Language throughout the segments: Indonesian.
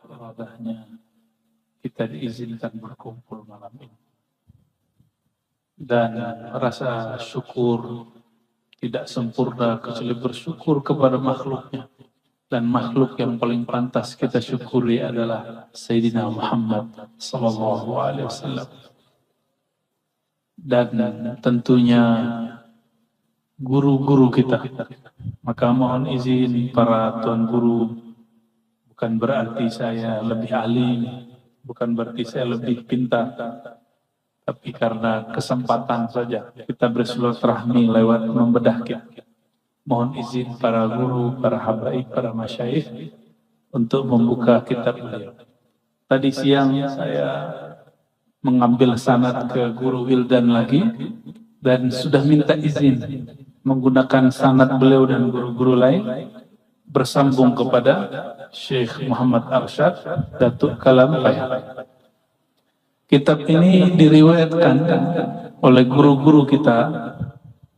iradahnya kita diizinkan berkumpul malam ini. Dan rasa syukur tidak sempurna kecuali bersyukur kepada makhluknya. Dan makhluk yang paling pantas kita syukuri adalah Sayyidina Muhammad sallallahu alaihi wasallam. Dan tentunya guru-guru kita. Maka mohon izin para tuan guru, bukan berarti saya lebih alim, bukan berarti saya lebih pintar, tapi karena kesempatan saja kita bersilaturahmi lewat membedah kitab. Mohon izin para guru, para habaib, para masyayikh untuk membuka kitab beliau. Tadi siang saya mengambil sanad ke guru Wildan lagi dan sudah minta izin menggunakan sanad beliau dan guru-guru lain bersambung kepada Syekh Muhammad Arsyad Datuk Kalampaya. Kitab ini diriwayatkan oleh guru-guru kita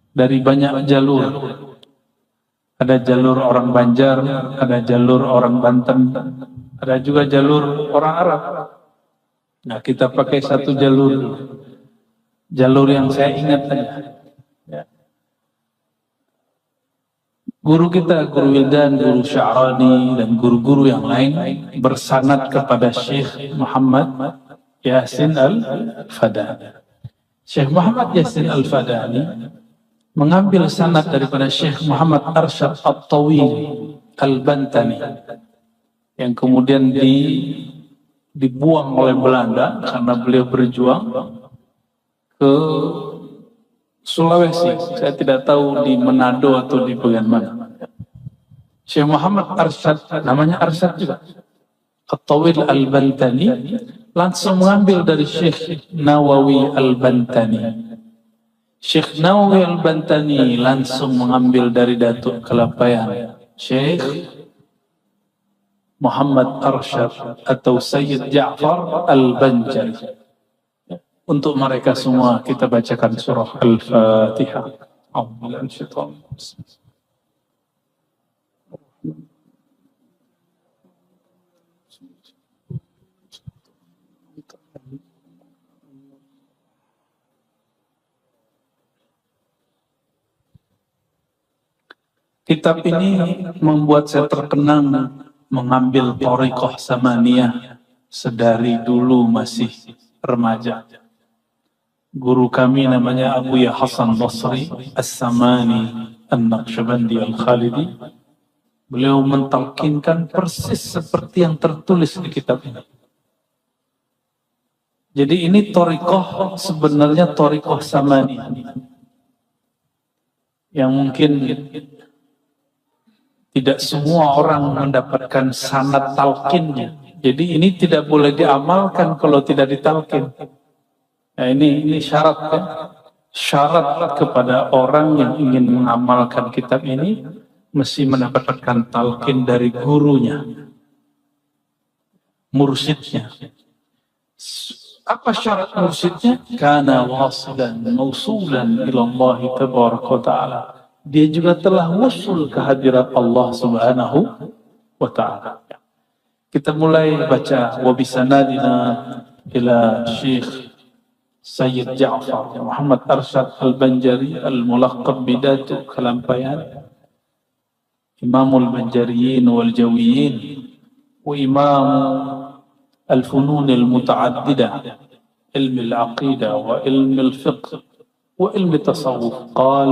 dari banyak jalur. Ada jalur orang Banjar, ada jalur orang Banten, ada juga jalur orang Arab. Nah, kita pakai satu jalur. Jalur yang saya ingat saja. Ya. Guru kita, Guru Wildan, Guru Sya'rani, dan guru-guru yang lain bersanad kepada Syekh Muhammad Yasin Al-Fadani. Syekh Muhammad Yasin Al-Fadani mengambil sanad daripada Syekh Muhammad Arsyad At-Tawil Al-Bantani yang kemudian dibuang oleh Belanda karena beliau berjuang ke Sulawesi. Saya tidak tahu di Manado atau di bagian mana. Syekh Muhammad Arsyad, namanya Arsyad juga, At-Tawil Al-Bantani, langsung mengambil dari Syekh Nawawi Al-Bantani. Syekh Nawawi Al-Bantani langsung mengambil dari Datuk Kalampayan Syekh Muhammad Arsyad atau Sayyid Ja'far Al-Banjari. Untuk mereka semua kita bacakan surah Al-Fatihah. Kitab ini membuat saya terkenang mengambil thariqah samaniyah sedari dulu masih remaja. Guru kami namanya Abu Ya Hasan Basri As-Samani An-Naqsyabandi Al-Khalidi. Beliau mentalkinkan persis seperti yang tertulis di kitab ini. Jadi ini thariqah sebenarnya thariqah samaniyah yang mungkin tidak semua orang mendapatkan sanad talqinnya. Jadi ini tidak boleh diamalkan kalau tidak ditalqin. Nah, ini syarat kan? Syarat kepada orang yang ingin mengamalkan kitab ini mesti mendapatkan talqin dari gurunya, mursyidnya. Apa syarat mursyidnya? Kana wasilan mausulan ila Allah tabaraka wa ta'ala. Dia juga telah wusul ke hadirat Allah Subhanahu wa ta'ala. Kita mulai baca wa bisanadina ila Syekh Sayyid Ja'far Muhammad Arsyad Al-Banjari Al-Mulaqab Bidatu Kalampayan, Imamul Banjariyin wal Jawiyin wa Imam Al-Funun Al-Muta'addidah, ilmi al-aqidah wa ilmi al-fiqh wa ilmi tasawuf. Qal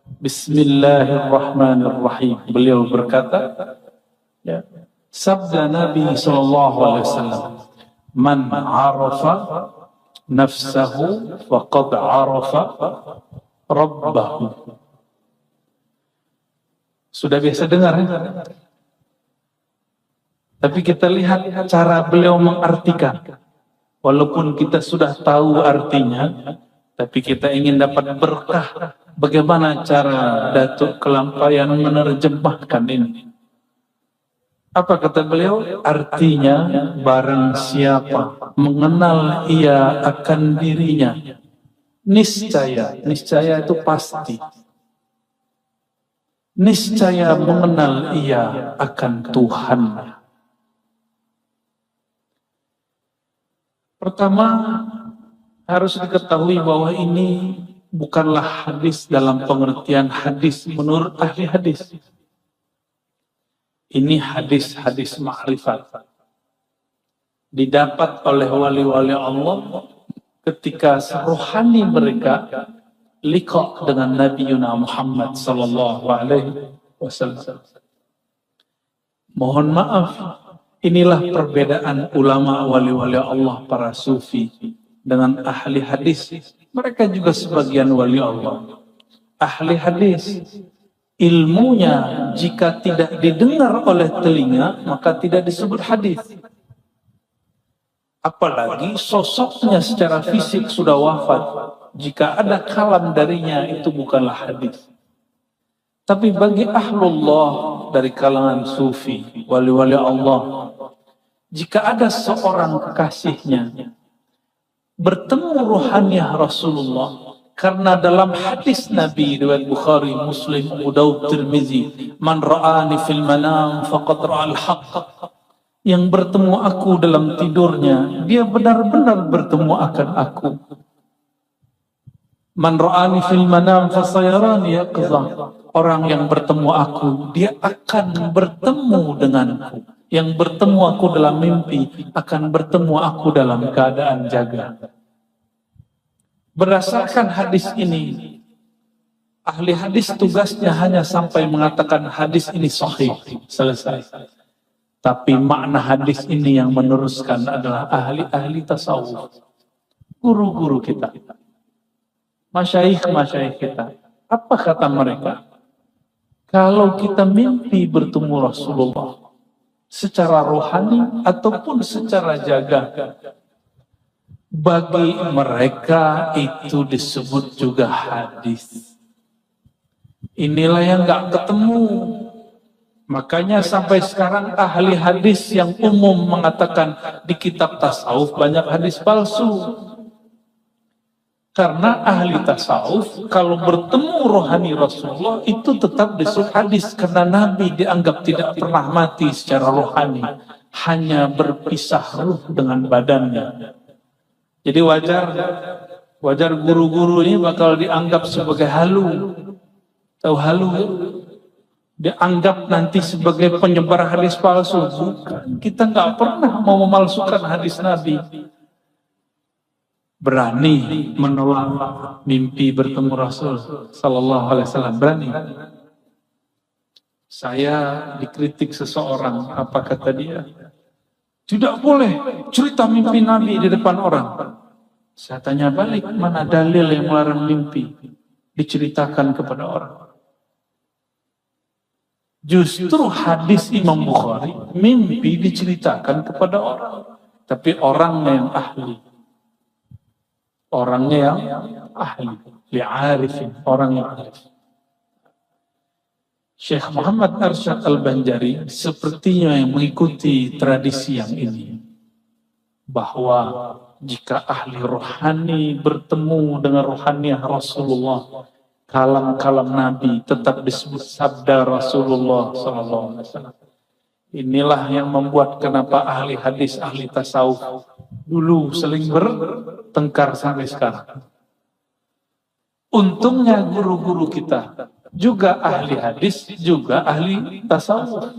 Bismillahirrahmanirrahim. Beliau berkata, ya, sabda Nabi SAW, man arafa nafsahu faqad arafa rabbahu. Sudah biasa dengar ya? Tapi kita lihat cara beliau mengartikan. Walaupun kita sudah tahu artinya, tapi kita ingin dapat berkah. Bagaimana cara Datuk Kalampayan menerjemahkan ini? Apa kata beliau? Artinya, barang siapa mengenal ia akan dirinya, niscaya itu pasti. Niscaya mengenal ia akan Tuhannya. Pertama, harus diketahui bahwa ini bukanlah hadis dalam pengertian hadis menurut ahli hadis. Ini hadis-hadis ma'rifat. Didapat oleh wali-wali Allah ketika rohani mereka liqa dengan Nabi Muhammad sallallahu alaihi wasallam. Mohon maaf, inilah perbedaan ulama wali-wali Allah para sufi dengan ahli hadis. Mereka juga sebagian wali Allah. Ahli hadis, ilmunya jika tidak didengar oleh telinga, maka tidak disebut hadis. Apalagi sosoknya secara fisik sudah wafat. Jika ada kalam darinya, itu bukanlah hadis. Tapi bagi ahlullah dari kalangan sufi, wali-wali Allah, jika ada seorang kekasihnya bertemu ruhaniyah Rasulullah, karena dalam hadis Nabi riwayat Bukhari, Muslim, Abu Daud, Tirmizi, man ra'ani fil manam faqad ra'al haqq, yang bertemu aku dalam tidurnya, dia benar-benar bertemu akan aku. Man ra'ani fil manam fasayarani yaqzah, orang yang bertemu aku, dia akan bertemu denganku. Yang bertemu aku dalam mimpi akan bertemu aku dalam keadaan jaga. Berdasarkan hadis ini, ahli hadis tugasnya hanya sampai mengatakan hadis ini sahih, selesai. Tapi makna hadis ini yang meneruskan adalah ahli-ahli tasawuf, guru-guru kita, masyayikh kita. Apa kata mereka? Kalau kita mimpi bertemu Rasulullah secara rohani ataupun secara jaga, bagi mereka itu disebut juga hadis. Inilah yang gak ketemu. Makanya sampai sekarang ahli hadis yang umum mengatakan di kitab tasawuf banyak hadis palsu. Karena ahli tasawuf kalau bertemu rohani Rasulullah itu tetap disebut hadis, karena Nabi dianggap tidak pernah mati secara rohani, hanya berpisah ruh dengan badannya. Jadi wajar guru-guru ini bakal dianggap sebagai halu. Tahu halu? Dianggap nanti sebagai penyebar hadis palsu. Bukan, kita nggak pernah mau memalsukan hadis Nabi. Berani menolak mimpi bertemu Rasul sallallahu alaihi wasallam, berani. Saya dikritik seseorang, apa kata dia? Tidak boleh cerita mimpi Nabi di depan orang. Saya tanya balik, mana dalil yang melarang mimpi diceritakan kepada orang? Justru hadis Imam Bukhari, mimpi diceritakan kepada orang, tapi orangnya yang ahli. Orangnya yang ahli, li'arifin, orang yang arif. Syekh Muhammad Arsyad Al-Banjari sepertinya yang mengikuti tradisi yang ini, bahwa jika ahli rohani bertemu dengan rohaniah Rasulullah, kalam-kalam Nabi tetap disebut sabda Rasulullah SAW. Inilah yang membuat kenapa ahli hadis, ahli tasawuf dulu seling bertengkar sampai sekarang. Untungnya guru-guru kita juga ahli hadis, juga ahli tasawuf.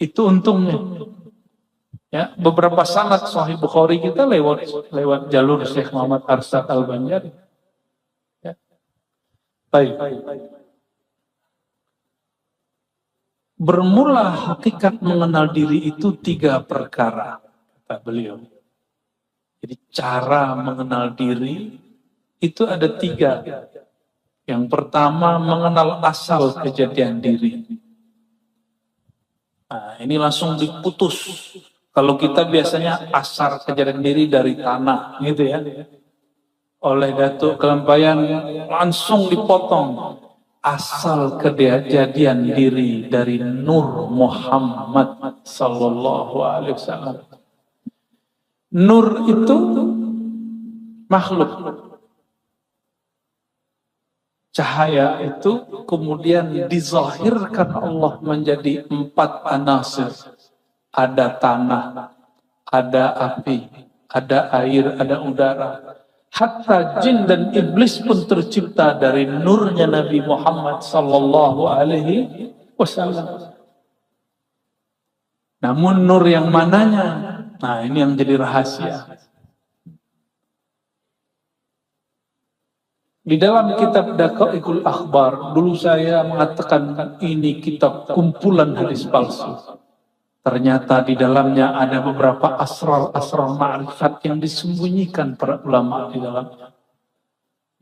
Itu untungnya. Ya, beberapa sanad Sahih Bukhari kita lewat jalur Syekh Muhammad Arsyad Al-Banjari. Ya. Baik. Bermula hakikat mengenal diri itu 3 perkara, kata beliau. Jadi cara mengenal diri itu ada 3. Yang pertama, mengenal asal kejadian diri. Nah, ini langsung diputus. Kalau kita biasanya asal kejadian diri dari tanah, gitu ya. Oleh Datuk Kelampayan langsung dipotong. Asal kejadian diri dari Nur Muhammad sallallahu alaihi wasallam. Nur itu makhluk. Cahaya itu kemudian dizahirkan Allah menjadi 4 anasir. Ada tanah, ada api, ada air, ada udara. Hatta jin dan iblis pun tercipta dari nurnya Nabi Muhammad sallallahu alaihi wasallam. Namun nur yang mananya? Nah, ini yang jadi rahasia. Di dalam kitab Daqaiqul Akhbar, dulu saya mengatakan ini kitab kumpulan hadis palsu. Ternyata di dalamnya ada beberapa asrar ma'rifat yang disembunyikan para ulama di dalamnya.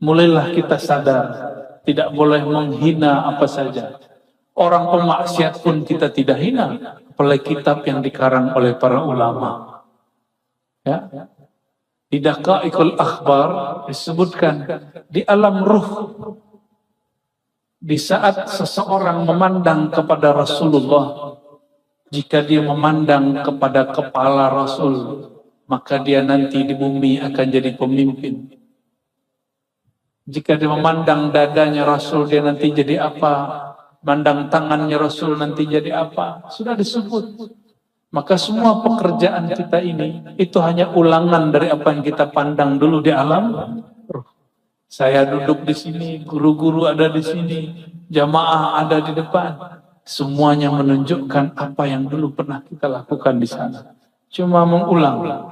Mulailah kita sadar, tidak boleh menghina apa saja. Orang pemaksiat pun kita tidak hina, apalagi kitab yang dikarang oleh para ulama. Ya. Di Daqaiqul Akhbar disebutkan di alam ruh, di saat seseorang memandang kepada Rasulullah, jika dia memandang kepada kepala Rasul, maka dia nanti di bumi akan jadi pemimpin. Jika dia memandang dadanya Rasul, dia nanti jadi apa? Mandang tangannya Rasul nanti jadi apa? Sudah disebut. Maka semua pekerjaan kita ini, itu hanya ulangan dari apa yang kita pandang dulu di alam ruh. Saya duduk di sini, guru-guru ada di sini, jamaah ada di depan. Semuanya menunjukkan apa yang dulu pernah kita lakukan di sana. Cuma mengulang.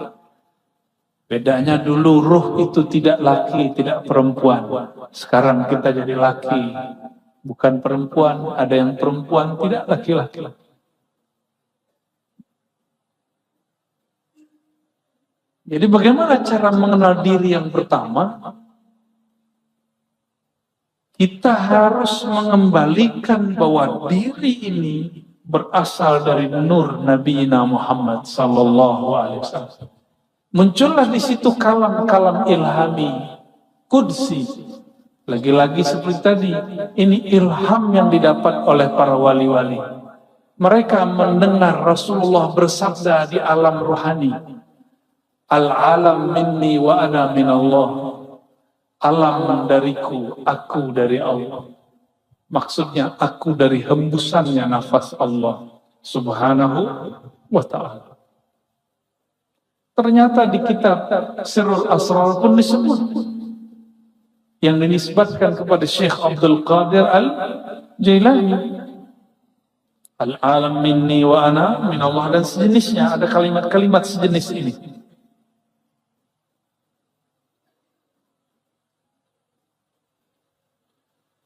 Bedanya dulu ruh itu tidak laki, tidak perempuan. Sekarang kita jadi laki, bukan perempuan. Ada yang perempuan, tidak laki-laki. Jadi bagaimana cara mengenal diri yang pertama? Kita harus mengembalikan bahwa diri ini berasal dari nur Nabi Muhammad sallallahu alaihi wasallam. Muncullah di situ kalam-kalam ilhami, qudsi. Lagi-lagi seperti tadi, ini ilham yang didapat oleh para wali-wali. Mereka mendengar Rasulullah bersabda di alam ruhani, Al-alam minni wa ana minallah. Alam dariku, aku dari Allah. Maksudnya aku dari hembusannya nafas Allah subhanahu wa ta'ala. Ternyata di kitab Sirrul Asrar pun disebut, yang dinisbatkan kepada Syekh Abdul Qadir Al-Jailani. Al-alam minni wa ana minallah, dan sejenisnya. Ada kalimat-kalimat sejenis ini.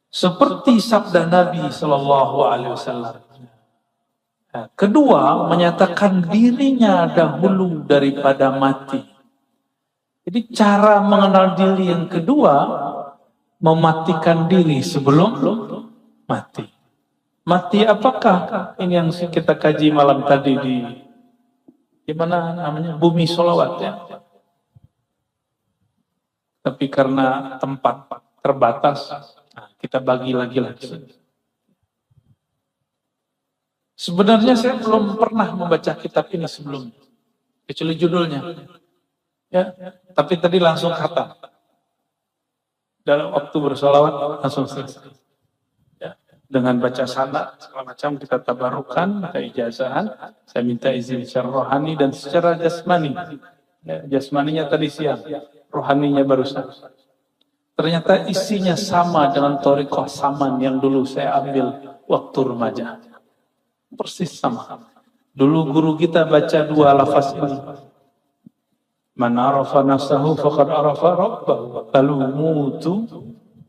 Seperti sabda Nabi Sallallahu Alaihi Wasallam. Kedua, menyatakan dirinya dahulu daripada mati. Jadi cara mengenal diri yang kedua, mematikan diri sebelum mati. Mati apakah? Ini yang kita kaji malam tadi di mana namanya? Bumi Sholawat ya. Tapi karena tempat terbatas, kita bagi lagi. Sebenarnya saya belum pernah membaca kitab ini sebelumnya, kecuali judulnya. Ya, tapi tadi langsung khatam. Dalam waktu bersolawat langsung selesai. Ya, dengan baca sanad segala macam kita tabarukan, kita ijazahan. Saya minta izin secara rohani dan secara jasmani. Ya, jasmaninya tadi siang, rohaninya barusan. Ternyata isinya sama dengan thariqah saman yang dulu saya ambil waktu remaja. Persis sama. Dulu guru kita baca dua lafaz ini. Man arafa nafsahu faqad arafa rabbahu. Falumutu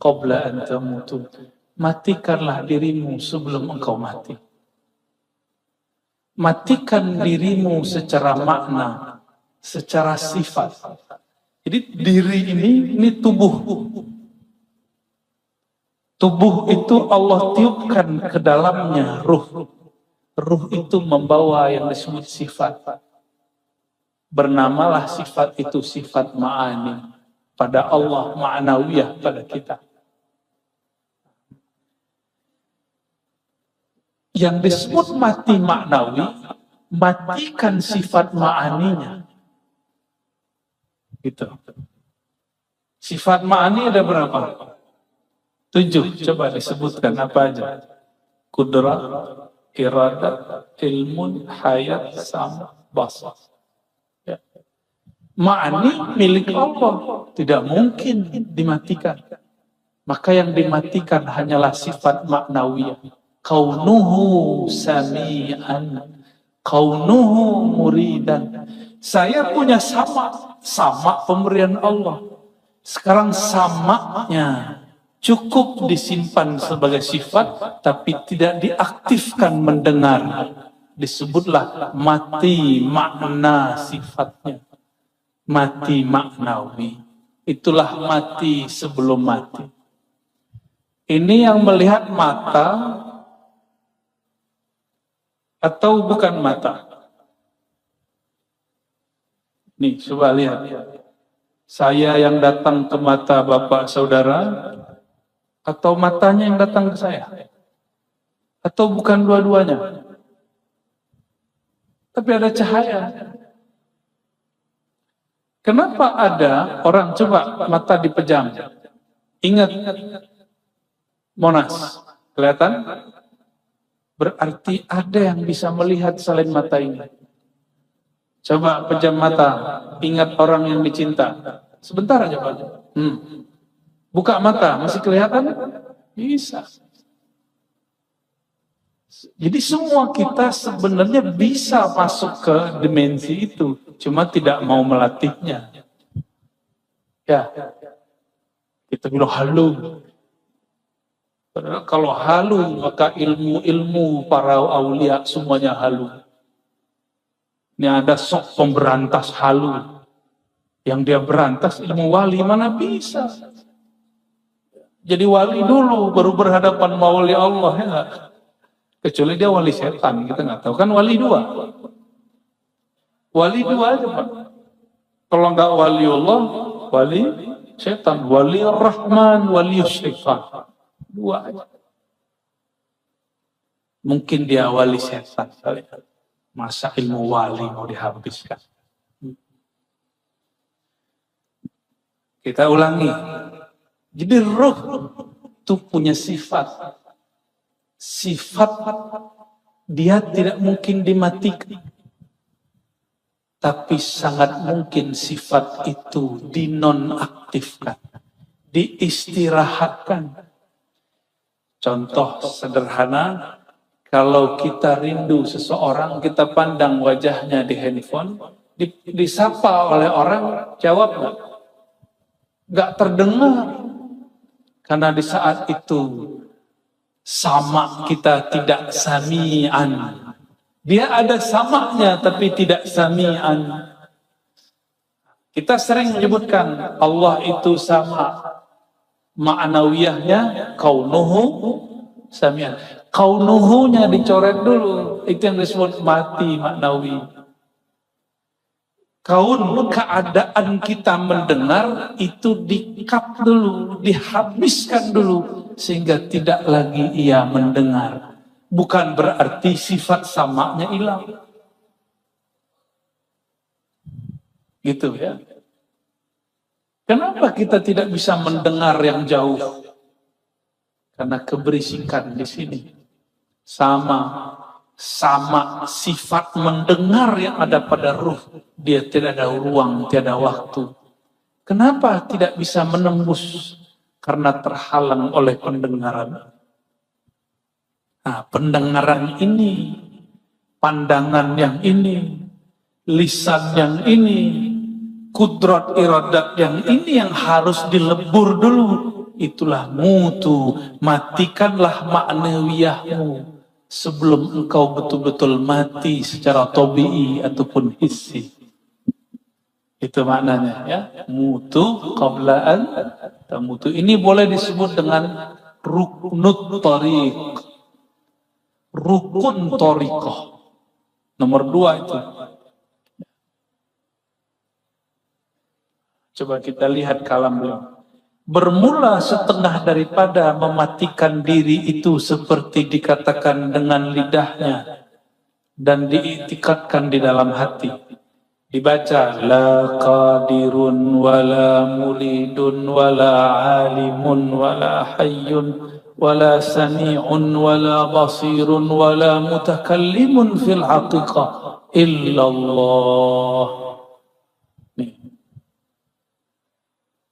qabla an tamutu. Matikanlah dirimu sebelum engkau mati. Matikan dirimu secara makna, secara sifat. Jadi diri ini tubuh. Tubuh itu Allah tiupkan ke dalamnya ruh. Ruh itu membawa yang disebut sifat. Bernamalah sifat itu sifat ma'ani. Pada Allah, ma'nawiyah pada kita. Yang disebut mati maknawi, matikan sifat ma'aninya. Gitu. Sifat ma'ani ada berapa? 7. Coba disebutkan apa aja. Qudrah, iradat, ilmun, hayat, sama, basar. Ma'ani milik Allah, tidak mungkin dimatikan. Maka yang dimatikan hanyalah sifat maknawiyah. Kaunuhu sami'an, kaunuhu muridan. Saya punya sama pemberian Allah. Sekarang samanya cukup disimpan sebagai sifat, tapi tidak diaktifkan mendengar. Disebutlah mati makna sifatnya. Mati maknawi. Itulah mati sebelum mati. Ini yang melihat mata atau bukan mata? Nih, coba lihat. Saya yang datang ke mata bapak saudara, atau matanya yang datang ke saya? Atau bukan dua-duanya? Tapi ada cahaya. Kenapa ada orang, coba mata dipejam. Ingat Monas, kelihatan? Berarti ada yang bisa melihat selain mata ini. Coba pejam mata, ingat orang yang dicinta. Sebentar aja Pak. Buka mata, masih kelihatan? Bisa. Jadi semua kita sebenarnya bisa masuk ke dimensi itu, cuma tidak mau melatihnya. Ya, kita bilang halu. Padahal kalau halu, maka ilmu-ilmu para aulia semuanya halu. Ini ada sok pemberantas halu. Yang dia berantas ilmu wali, mana bisa. Jadi wali dulu, baru berhadapan sama wali Allah. Ya. Kecuali dia wali setan, kita nggak tahu. Kan wali dua. Wali dua aja Pak. Kalau nggak wali Allah, wali setan. Wali Rahman, wali syaitan. Dua aja. Mungkin dia wali setan. Masa ilmu wali mau dihabiskan. Kita ulangi. Jadi roh itu punya sifat. Sifat dia tidak mungkin dimatikan. Tapi sangat mungkin sifat itu dinonaktifkan. Diistirahatkan. Contoh sederhana, kalau kita rindu seseorang, kita pandang wajahnya di handphone, disapa oleh orang, jawab nggak? Nggak terdengar. Karena di saat itu, sama kita tidak sami'an. Dia ada samanya, tapi tidak sami'an. Kita sering menyebutkan, Allah itu sama. Ma'nawiyahnya kaunuhu sami'an. Kaunuhunya dicoret dulu. Itu yang disebut mati maknawi. Kaun, keadaan kita mendengar itu di-cut dulu, dihabiskan dulu. Sehingga tidak lagi ia mendengar. Bukan berarti sifat samanya hilang. Gitu ya. Kenapa kita tidak bisa mendengar yang jauh? Karena keberisikan di sini. Sama sifat mendengar yang ada pada ruh. Dia tidak ada ruang, tiada waktu. Kenapa tidak bisa menembus? Karena terhalang oleh pendengaran. Nah, pendengaran ini, pandangan yang ini, lisan yang ini, kudrat iradat yang ini yang harus dilebur dulu. Itulah mutu, matikanlah maknawiyahmu sebelum engkau betul-betul mati secara tabi'i ataupun hissi. Itu maknanya ya. Mutu qablaan tamutu. Ini boleh disebut dengan ruknut thariq. Rukun thariqah. Nomor 2 itu. Coba kita lihat kalam beliau. Bermula setengah daripada mematikan diri itu seperti dikatakan dengan lidahnya dan diiktikadkan di dalam hati. Dibaca la qadirun wala mulidun wala alimun wala hayyun wala sami'un wala basirun wala mutakallimun fil haqiqah illallah. Nih.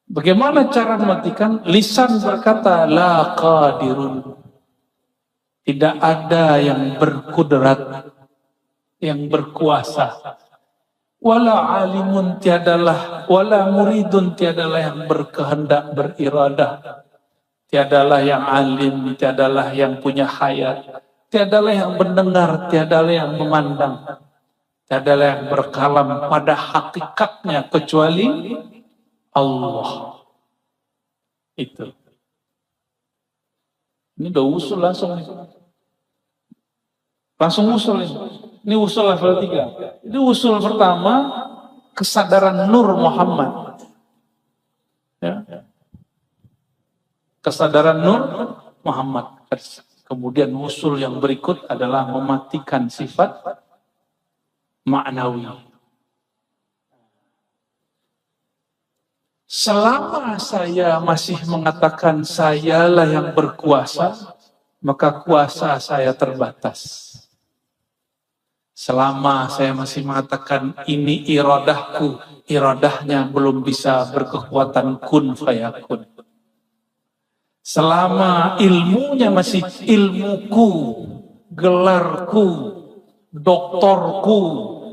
Bagaimana cara mematikan? Lisan berkata, la qadirun. Tidak ada yang berkudrat, yang berkuasa. Wala alimun tiadalah, wala muridun tiadalah yang berkehendak, beriradah. Tiadalah yang alim, tiadalah yang punya hayat. Tiadalah yang mendengar, tiadalah yang memandang. Tiadalah yang berkalam pada hakikatnya kecuali Allah. Itu. Ini udah usul langsung. Langsung usul ini. Ini usul level 3. Ini usul pertama, kesadaran Nur Muhammad. Ya. Kesadaran Nur Muhammad. Kemudian usul yang berikut adalah mematikan sifat maknawi. Selama saya masih mengatakan sayalah yang berkuasa, maka kuasa saya terbatas. Selama saya masih mengatakan ini iradahku, iradahnya belum bisa berkekuatan kun fayakun. Selama ilmunya masih ilmuku, gelarku, doktorku,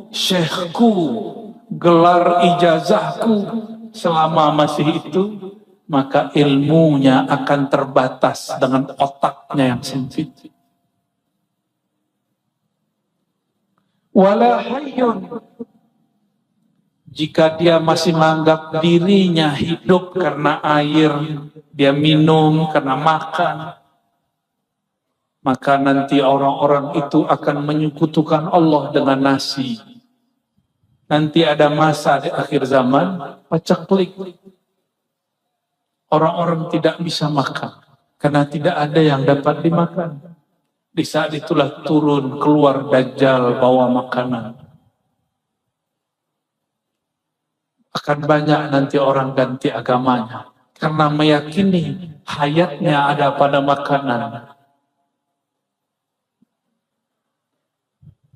syekhku, gelar ijazahku, selama masih itu, maka ilmunya akan terbatas dengan otaknya yang sempit. Wala hayyun. Jika dia masih menganggap dirinya hidup karena air, dia minum karena makan, maka nanti orang-orang itu akan menyekutukan Allah dengan nasi. Nanti ada masa di akhir zaman, paceklik. Orang-orang tidak bisa makan, karena tidak ada yang dapat dimakan. Di saat itulah turun keluar Dajjal bawa makanan. Akan banyak nanti orang ganti agamanya, karena meyakini hayatnya ada pada makanan.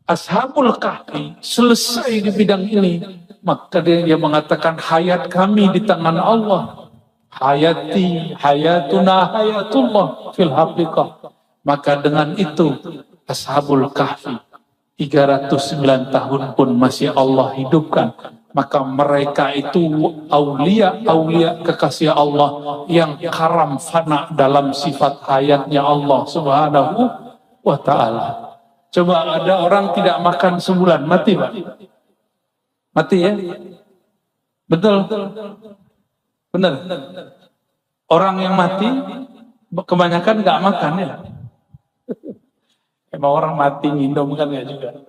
Ashabul Kahfi selesai di bidang ini, maka dia mengatakan hayat kami di tangan Allah. Hayati, hayatuna, hayatullah fil haqiqah. Maka dengan itu Ashabul Kahfi 309 tahun pun masih Allah hidupkan. Maka mereka itu aulia kekasih Allah yang karam fana dalam sifat hayatnya Allah subhanahu wa ta'ala. Coba ada orang tidak makan sebulan, mati Pak? Mati ya? Betul? Benar? Orang yang mati kebanyakan nggak makan ya? Emang orang mati minum kan ya juga.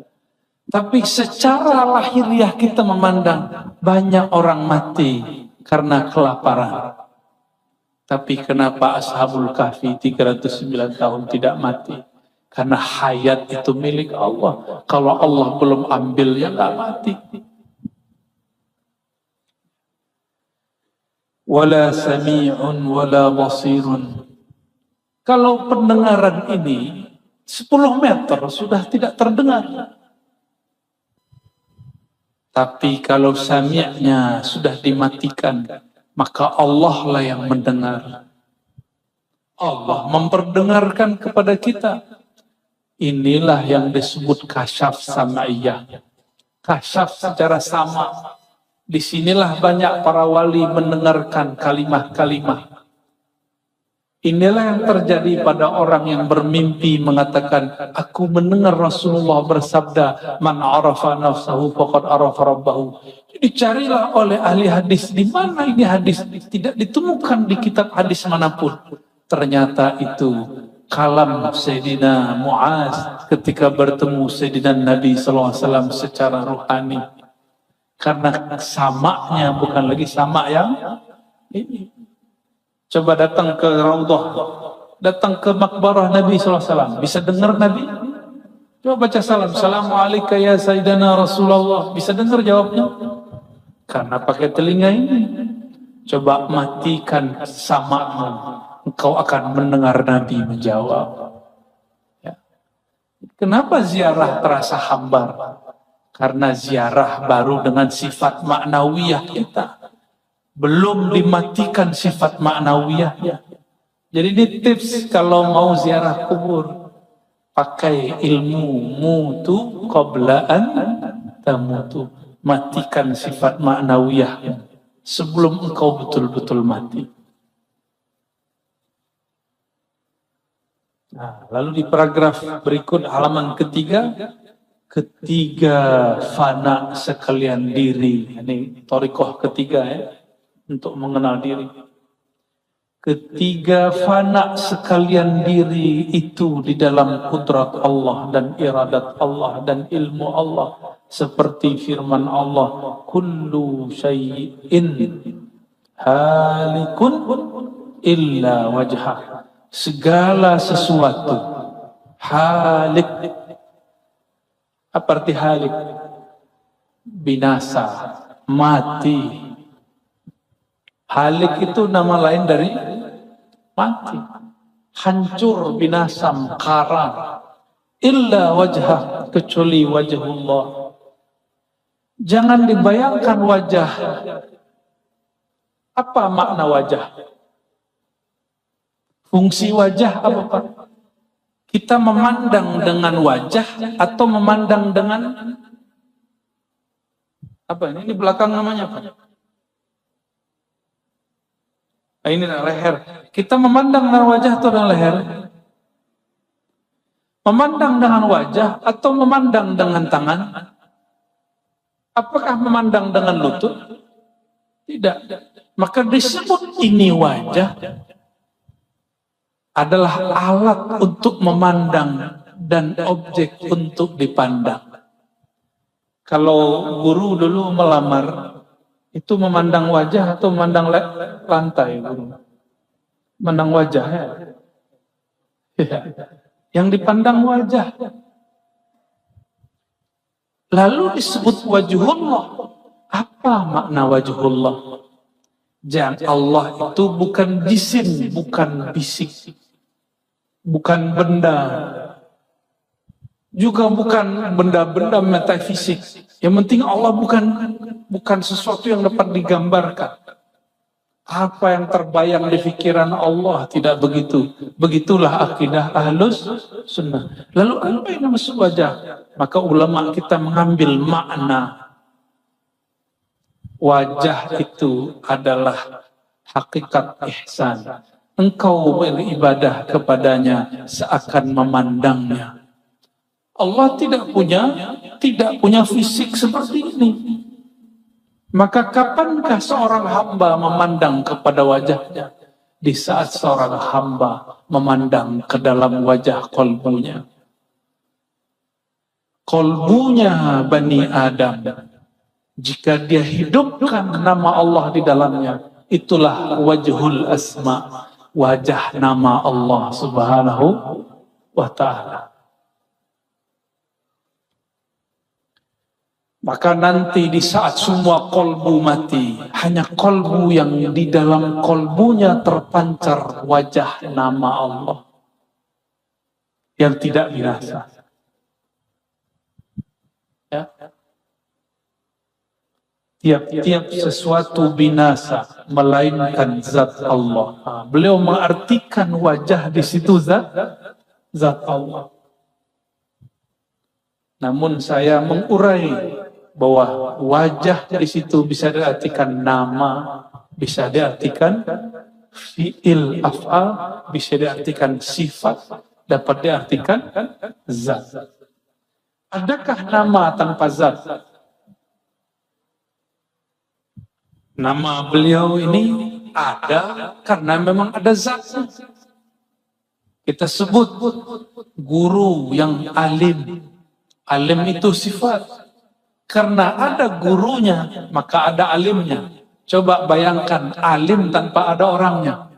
Tapi secara lahiriah kita memandang banyak orang mati karena kelaparan. Tapi kenapa Ashabul Kahfi 309 tahun tidak mati? Karena hayat itu milik Allah. Kalau Allah belum ambil ya nggak mati. Wala sami'un wala basirun. Kalau pendengaran ini 10 meter sudah tidak terdengar. Tapi kalau sami'nya sudah dimatikan, maka Allah lah yang mendengar. Allah memperdengarkan kepada kita. Inilah yang disebut kasyaf sama'iyah. Kasyaf secara sama. Disinilah banyak para wali mendengarkan kalimah-kalimah. Inilah yang terjadi pada orang yang bermimpi mengatakan, aku mendengar Rasulullah bersabda, man arafa nafsahu faqad arafa rabbahu. Jadi carilah oleh ahli hadis, di mana ini hadis? Tidak ditemukan di kitab hadis manapun. Ternyata itu kalam Sayyidina Mu'az ketika bertemu Sayyidina Nabi SAW secara ruhani. Karena samanya bukan lagi sama yang ini. Coba datang ke Raudhah, datang ke makbarah Nabi SAW. Bisa dengar Nabi? Coba baca salam. Assalamualaikum ya Sayyidina Rasulullah. Bisa dengar jawabnya? Karena pakai telinga ini. Coba matikan samamu. Engkau akan mendengar Nabi menjawab. Ya. Kenapa ziarah terasa hambar? Karena ziarah baru dengan sifat maknawiyah kita. belum dimatikan sifat ma'nawiyahnya. Jadi ini tips kalau mau ziarah kubur, pakai ilmu mutu qabla'an tamutu. Matikan sifat ma'nawiyah sebelum engkau betul-betul mati. Nah, lalu di paragraf berikut halaman ketiga, ketiga fana sekalian diri. Ini thariqah ketiga ya, untuk mengenal diri. Ketiga fana sekalian diri itu di dalam kudrat Allah dan iradat Allah dan ilmu Allah. Seperti firman Allah, kullu syai'in halikun illa wajhah. Segala sesuatu halik. Apa arti halik? Binasa, mati. Halik itu nama lain dari mati. Hancur, binasa, karam. Illa wajhah, kecuali wajhullah. Jangan dibayangkan wajah. Apa makna wajah? Fungsi wajah apa Pak? Kita memandang dengan wajah atau memandang dengan apa ini? Ini belakang namanya apa? Nah, ini leher. Kita memandang dengan wajah atau dengan leher? Memandang dengan wajah atau memandang dengan tangan? Apakah memandang dengan lutut? Tidak. Maka disebut ini wajah adalah alat untuk memandang dan objek untuk dipandang. Kalau guru dulu melamar, itu memandang wajah atau memandang lantai, guru? Memandang wajah ya. Yang dipandang wajah. Lalu disebut wajhullah. Apa makna wajhullah? Jangan, Allah itu bukan jisim, bukan fisik, bukan benda, juga bukan benda-benda metafisik. Yang penting Allah bukan sesuatu yang dapat digambarkan. Apa yang terbayang di pikiran Allah, tidak begitu. Begitulah akidah Ahlus Sunnah. Lalu apa yang maksud wajah? Maka ulama kita mengambil makna wajah itu adalah hakikat ihsan. Engkau beribadah kepadanya seakan memandangnya. Allah tidak punya fisik seperti ini. Maka kapankah seorang hamba memandang kepada wajahnya? Di saat seorang hamba memandang ke dalam wajah kolbunya. Kolbunya Bani Adam. Jika dia hidupkan nama Allah di dalamnya, itulah wajhul asma, wajah nama Allah Subhanahu wa ta'ala. Maka nanti di saat semua kolbu mati, hanya kolbu yang di dalam kolbunya terpancar wajah nama Allah yang tidak binasa. Ya. Tiap-tiap sesuatu binasa melainkan zat Allah. Beliau mengartikan wajah di situ zat Allah. Namun saya mengurai bahwa wajah di situ bisa diartikan nama, bisa diartikan fi'il af'al, bisa diartikan sifat, dapat diartikan zat. Adakah nama tanpa zat? Nama beliau ini ada karena memang ada zatnya. Kita sebut guru yang alim. Alim itu sifat. Karena ada gurunya, maka ada alimnya. Coba bayangkan alim tanpa ada orangnya.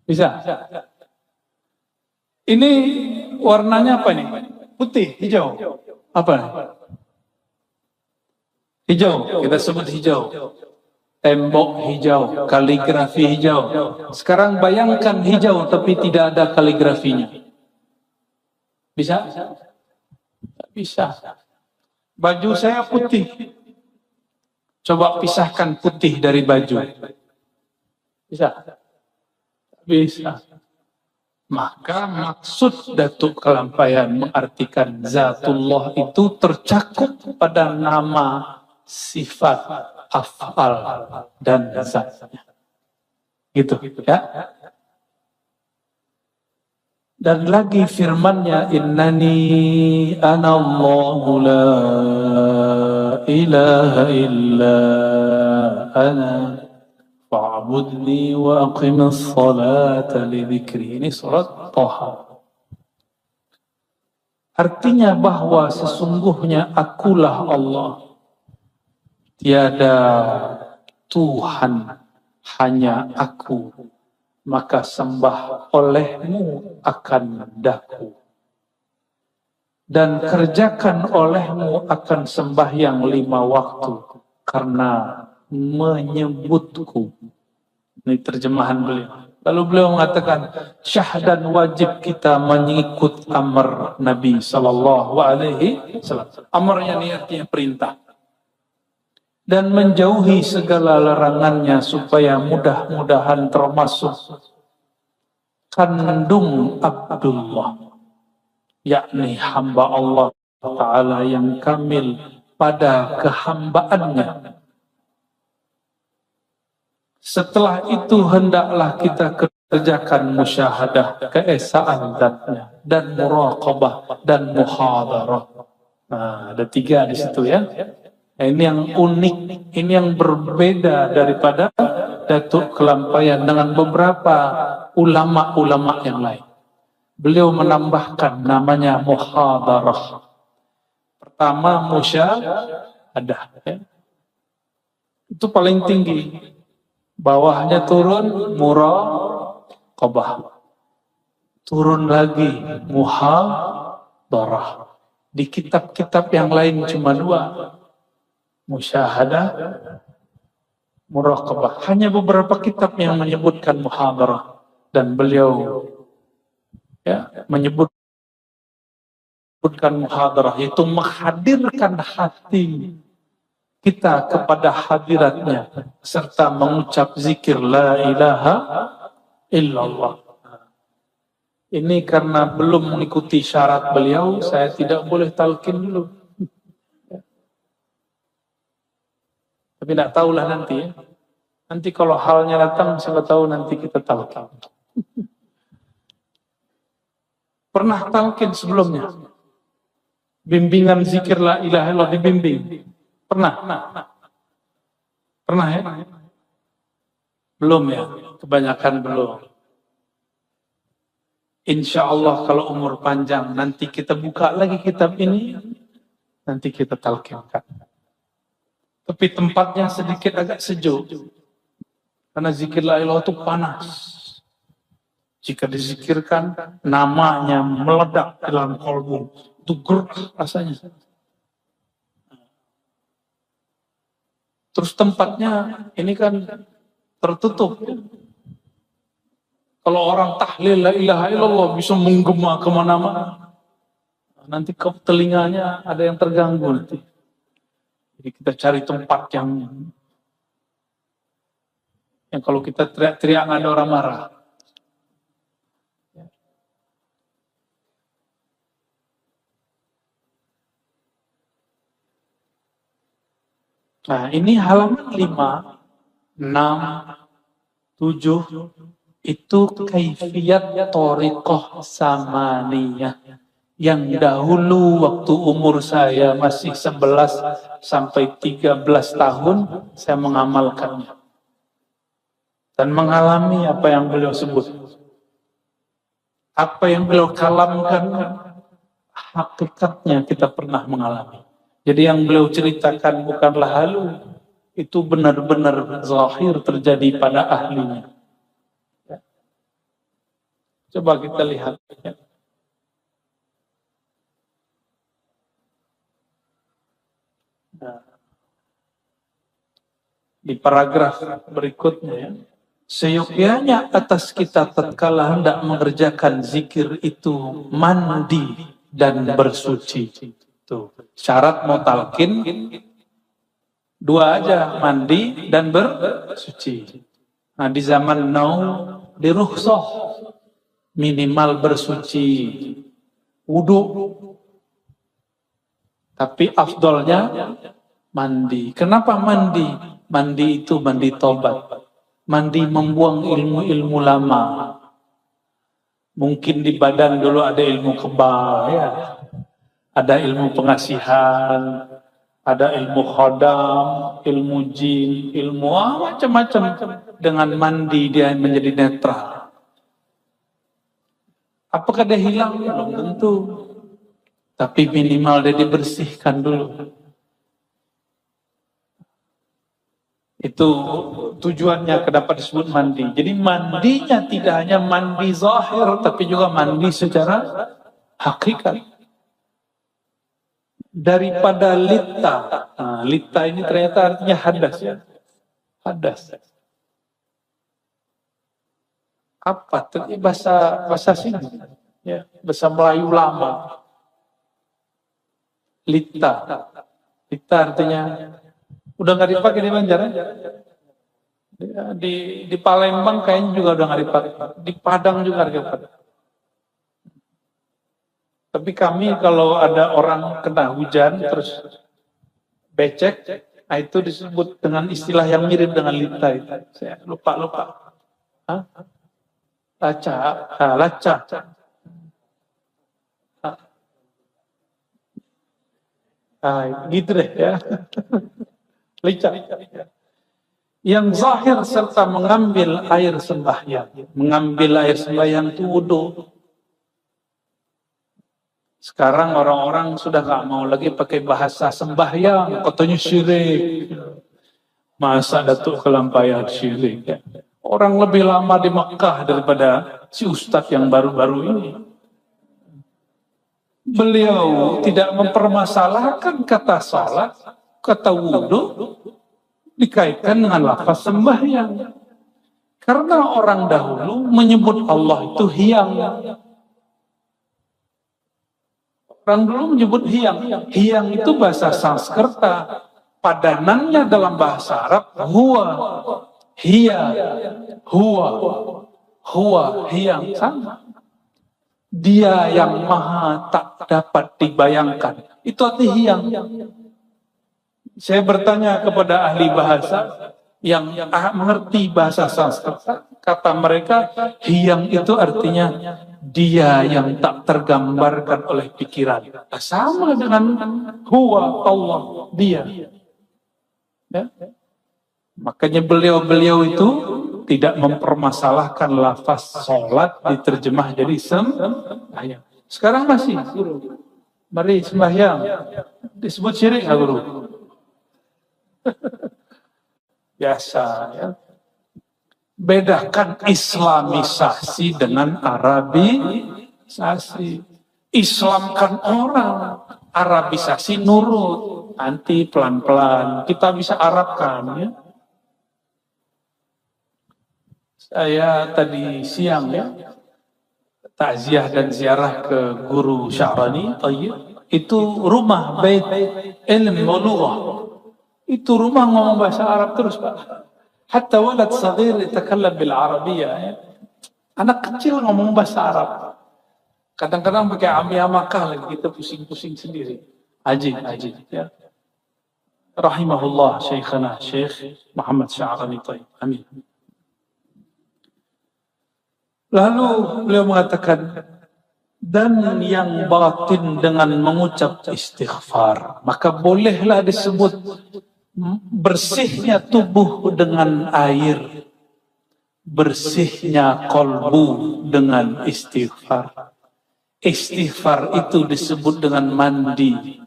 Bisa? Ini warnanya apa nih? Putih, hijau. Apa? Hijau, kita sebut hijau. Tembok hijau, kaligrafi hijau. Sekarang bayangkan hijau tapi tidak ada kaligrafinya. Bisa? Bisa. Baju saya putih. Coba pisahkan putih dari baju. Bisa? Bisa. Maka maksud Datuk Kelampaian mengartikan Zatullah itu tercakup pada nama, sifat, af'al, dan zatnya. Gitu ya. Dan lagi firman-Nya, innani anallahu la ilaha illa ana fa'budni wa aqimis salata li dzikri. Ini surat Thaha. Artinya bahwa sesungguhnya akulah Allah. Tiada Tuhan, hanya aku. Maka sembah olehmu akan daku. Dan kerjakan olehmu akan sembahyang 5 waktu. Karena menyebutku. Ini terjemahan beliau. Lalu beliau mengatakan, syahdan wajib kita mengikut amr Nabi Sallallahu Alaihi Wasallam. Amrnya ini artinya perintah. Dan menjauhi segala larangannya supaya mudah-mudahan termasuk kandung Abdullah, yakni hamba Allah Ta'ala yang kamil pada kehambaannya. Setelah itu hendaklah kita kerjakan musyahadah keesaan zatnya dan muraqabah dan muhadarah. Nah, ada 3 di situ ya. Nah, ini yang unik, ini yang berbeda daripada Datuk Kelampaian dengan beberapa ulama-ulama yang lain. Beliau menambahkan namanya muhadarah. Pertama musyahadah, ya. Itu paling tinggi. Bawahnya turun muraqabah. Turun lagi muhadarah. Di kitab-kitab yang lain cuma 2. Musyahadah, muraqabah. Hanya beberapa kitab yang menyebutkan muhadarah. Dan beliau menyebutkan muhadarah, yaitu menghadirkan hati kita kepada hadiratnya serta mengucap zikir la ilaha illallah. Ini karena belum mengikuti syarat beliau, saya tidak boleh talqin dulu. Tapi tidak tahulah nanti ya. Nanti kalau halnya datang, siapa tahu nanti kita talqin. Pernah talqin sebelumnya? Bimbingan zikir la ilaha illallah dibimbing? Pernah? Pernah ya? Belum ya? Kebanyakan belum. Insya Allah kalau umur panjang, nanti kita buka lagi kitab ini, nanti kita talqinkan. Tapi tempatnya sedikit agak sejuk. Karena zikir la ilaha itu panas. Jika dizikirkan, namanya meledak dalam kolbu. Itu gerah rasanya. Terus tempatnya ini kan tertutup. Kalau orang tahlil la ilaha illallah bisa menggema kemana-mana. Nanti ke telinganya ada yang terganggu nanti. Jadi kita cari tempat yang kalau kita teriak-teriak nggak ada orang marah. Nah, ini halaman 5, 6, 7 itu kaifiyat thariqah samaniyah. Yang dahulu waktu umur saya masih 11 sampai 13 tahun saya mengamalkannya. Dan mengalami apa yang beliau sebut. Apa yang beliau kalamkan, hakikatnya kita pernah mengalami. Jadi yang beliau ceritakan bukanlah halu, itu benar-benar zahir terjadi pada ahlinya. Coba kita lihat. Nah, di paragraf berikutnya, seyogyanya atas kita tatkala hendak mengerjakan zikir itu mandi dan bersuci. Tuh, syarat mau talqin Dua aja, mandi dan bersuci. Nah, di zaman now dirukhsah minimal bersuci, wudu. Tapi afdolnya mandi. Kenapa mandi? Mandi itu mandi tobat. Mandi membuang ilmu-ilmu lama. Mungkin di badan dulu ada ilmu kebal, ya. Ada ilmu pengasihan, ada ilmu khodam, ilmu jin, ilmu macam-macam. Dengan mandi dia menjadi netral. Apakah dia hilang? Belum tentu. Tapi minimal dia dibersihkan dulu. Itu tujuannya kenapa disebut mandi. Jadi mandinya tidak hanya mandi zahir, tapi juga mandi secara hakikat. Daripada lita. Nah, lita ini ternyata artinya hadas, ya. Hadas. Apa? Itu bahasa sini. Ya, bahasa Melayu lama. Lita. Lita artinya udah nggak dipakai di Banjar. Di Palembang kayaknya juga udah nggak dipakai. Di Padang juga nggak dipakai. Tapi kami kalau ada orang kena hujan terus becek, nah itu disebut dengan istilah yang mirip dengan lita itu. Saya lupa. Hah? Laca. Laca. Gitu deh, ya. Lica. Yang zahir serta mengambil air sembahyang. Mengambil air sembahyang itu wudu. Sekarang orang-orang sudah gak mau lagi pakai bahasa sembahyang. Katanya syirik. Masa Datuk kelampaian syirik, ya. Orang lebih lama di Mekah daripada si Ustadz yang baru-baru ini. Beliau tidak mempermasalahkan kata salat, kata wudu dikaitkan dengan lafaz sembahyang. Karena orang dahulu menyebut Allah itu hiyang. Orang dulu menyebut hiyang. Hiyang itu bahasa Sanskerta. Padanannya dalam bahasa Arab huwa, hiya, huwa, hiyang, sama. Dia yang maha tak dapat dibayangkan. Itu arti hiyang. Saya bertanya kepada ahli bahasa yang mengerti bahasa Sanskerta. Kata mereka, hiyang itu artinya dia yang tak tergambarkan oleh pikiran. Sama dengan huwa, Allah, dia. Ya? Makanya beliau itu tidak mempermasalahkan lafaz sholat diterjemah jadi sembahyang. Sekarang masih, guru. Mari sembahyang. Disebut syirik nggak, guru? Biasa, ya. Bedakan islamisasi dengan arabisasi. Islamkan orang, arabisasi nurut. Nanti pelan-pelan kita bisa arabkan, ya. Saya tadi siang, ya, takziah dan ziarah ke guru Sya'rani Thayyib. Itu rumah bait ilm wa lughah. Itu rumah ngomong bahasa Arab terus, Pak. Hatta walad saghir yatakallam bil Arabiyyah, ya. Anak kecil ngomong bahasa Arab. Kadang-kadang pakai amiyah Makkah lagi, kita pusing-pusing sendiri. Ajib, ya. Rahimahullah Syekhana Syekh Muhammad Sya'rani Thayyib. Amin. Lalu beliau mengatakan, dan yang batin dengan mengucap istighfar, maka bolehlah disebut bersihnya tubuh dengan air, bersihnya kolbu dengan istighfar. Istighfar itu disebut dengan mandi.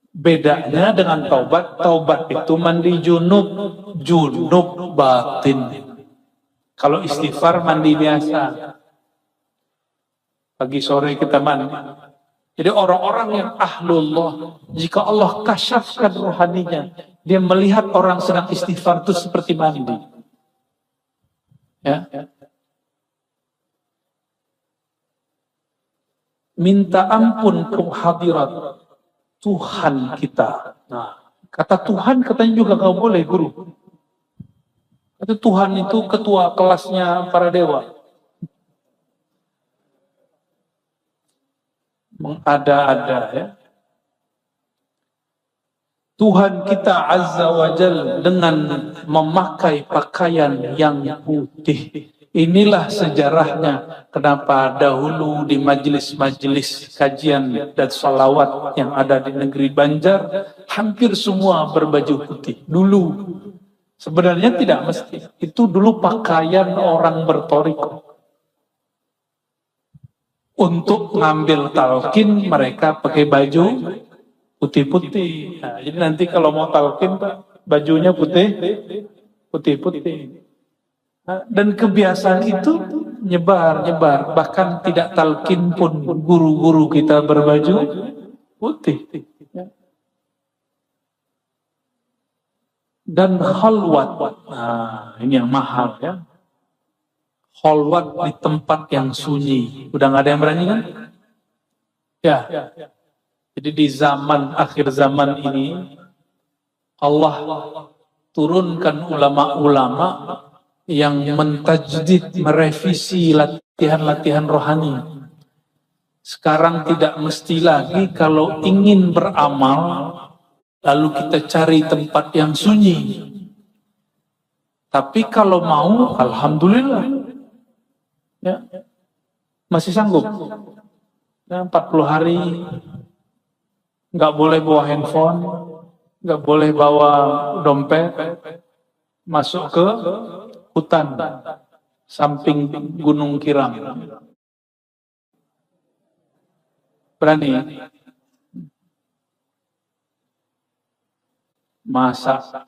Bedanya dengan taubat, taubat itu mandi junub batin. Kalau istighfar mandi biasa. Pagi sore kita mandi. Jadi orang-orang yang ahlullah, jika Allah kasyafkan rohaninya, dia melihat orang sedang istighfar itu seperti mandi. Ya. Minta ampun ke hadirat Tuhan kita. Nah, Kata Tuhan katanya juga nggak boleh, guru. Kata Tuhan itu ketua kelasnya para dewa. Mengada-ada ya. Tuhan kita Azza wa Jal dengan memakai pakaian yang putih. Inilah sejarahnya kenapa dahulu di majelis-majelis kajian dan salawat yang ada di negeri Banjar, hampir semua berbaju putih. Dulu, sebenarnya tidak mesti. Itu dulu pakaian orang bertoriko. Untuk ngambil talqin mereka pakai baju putih-putih. Nah, jadi nanti kalau mau talqin, Pak, bajunya putih-putih. Nah, dan kebiasaan itu nyebar. Bahkan tidak talqin pun guru-guru kita berbaju putih. Dan khalwat. Nah, ini yang mahal ya. Khalwat di tempat yang sunyi. Udah nggak ada yang berani kan? Ya. Jadi di zaman akhir zaman ini Allah turunkan ulama-ulama yang mentajdid, merevisi latihan-latihan rohani. Sekarang tidak mesti lagi kalau ingin beramal lalu kita cari tempat yang sunyi. Tapi kalau mau, alhamdulillah, ya masih sanggup. Ya, 40 hari. Nggak boleh bawa handphone, nggak boleh bawa dompet, masuk ke hutan, samping Gunung Kiram. Berani? Masa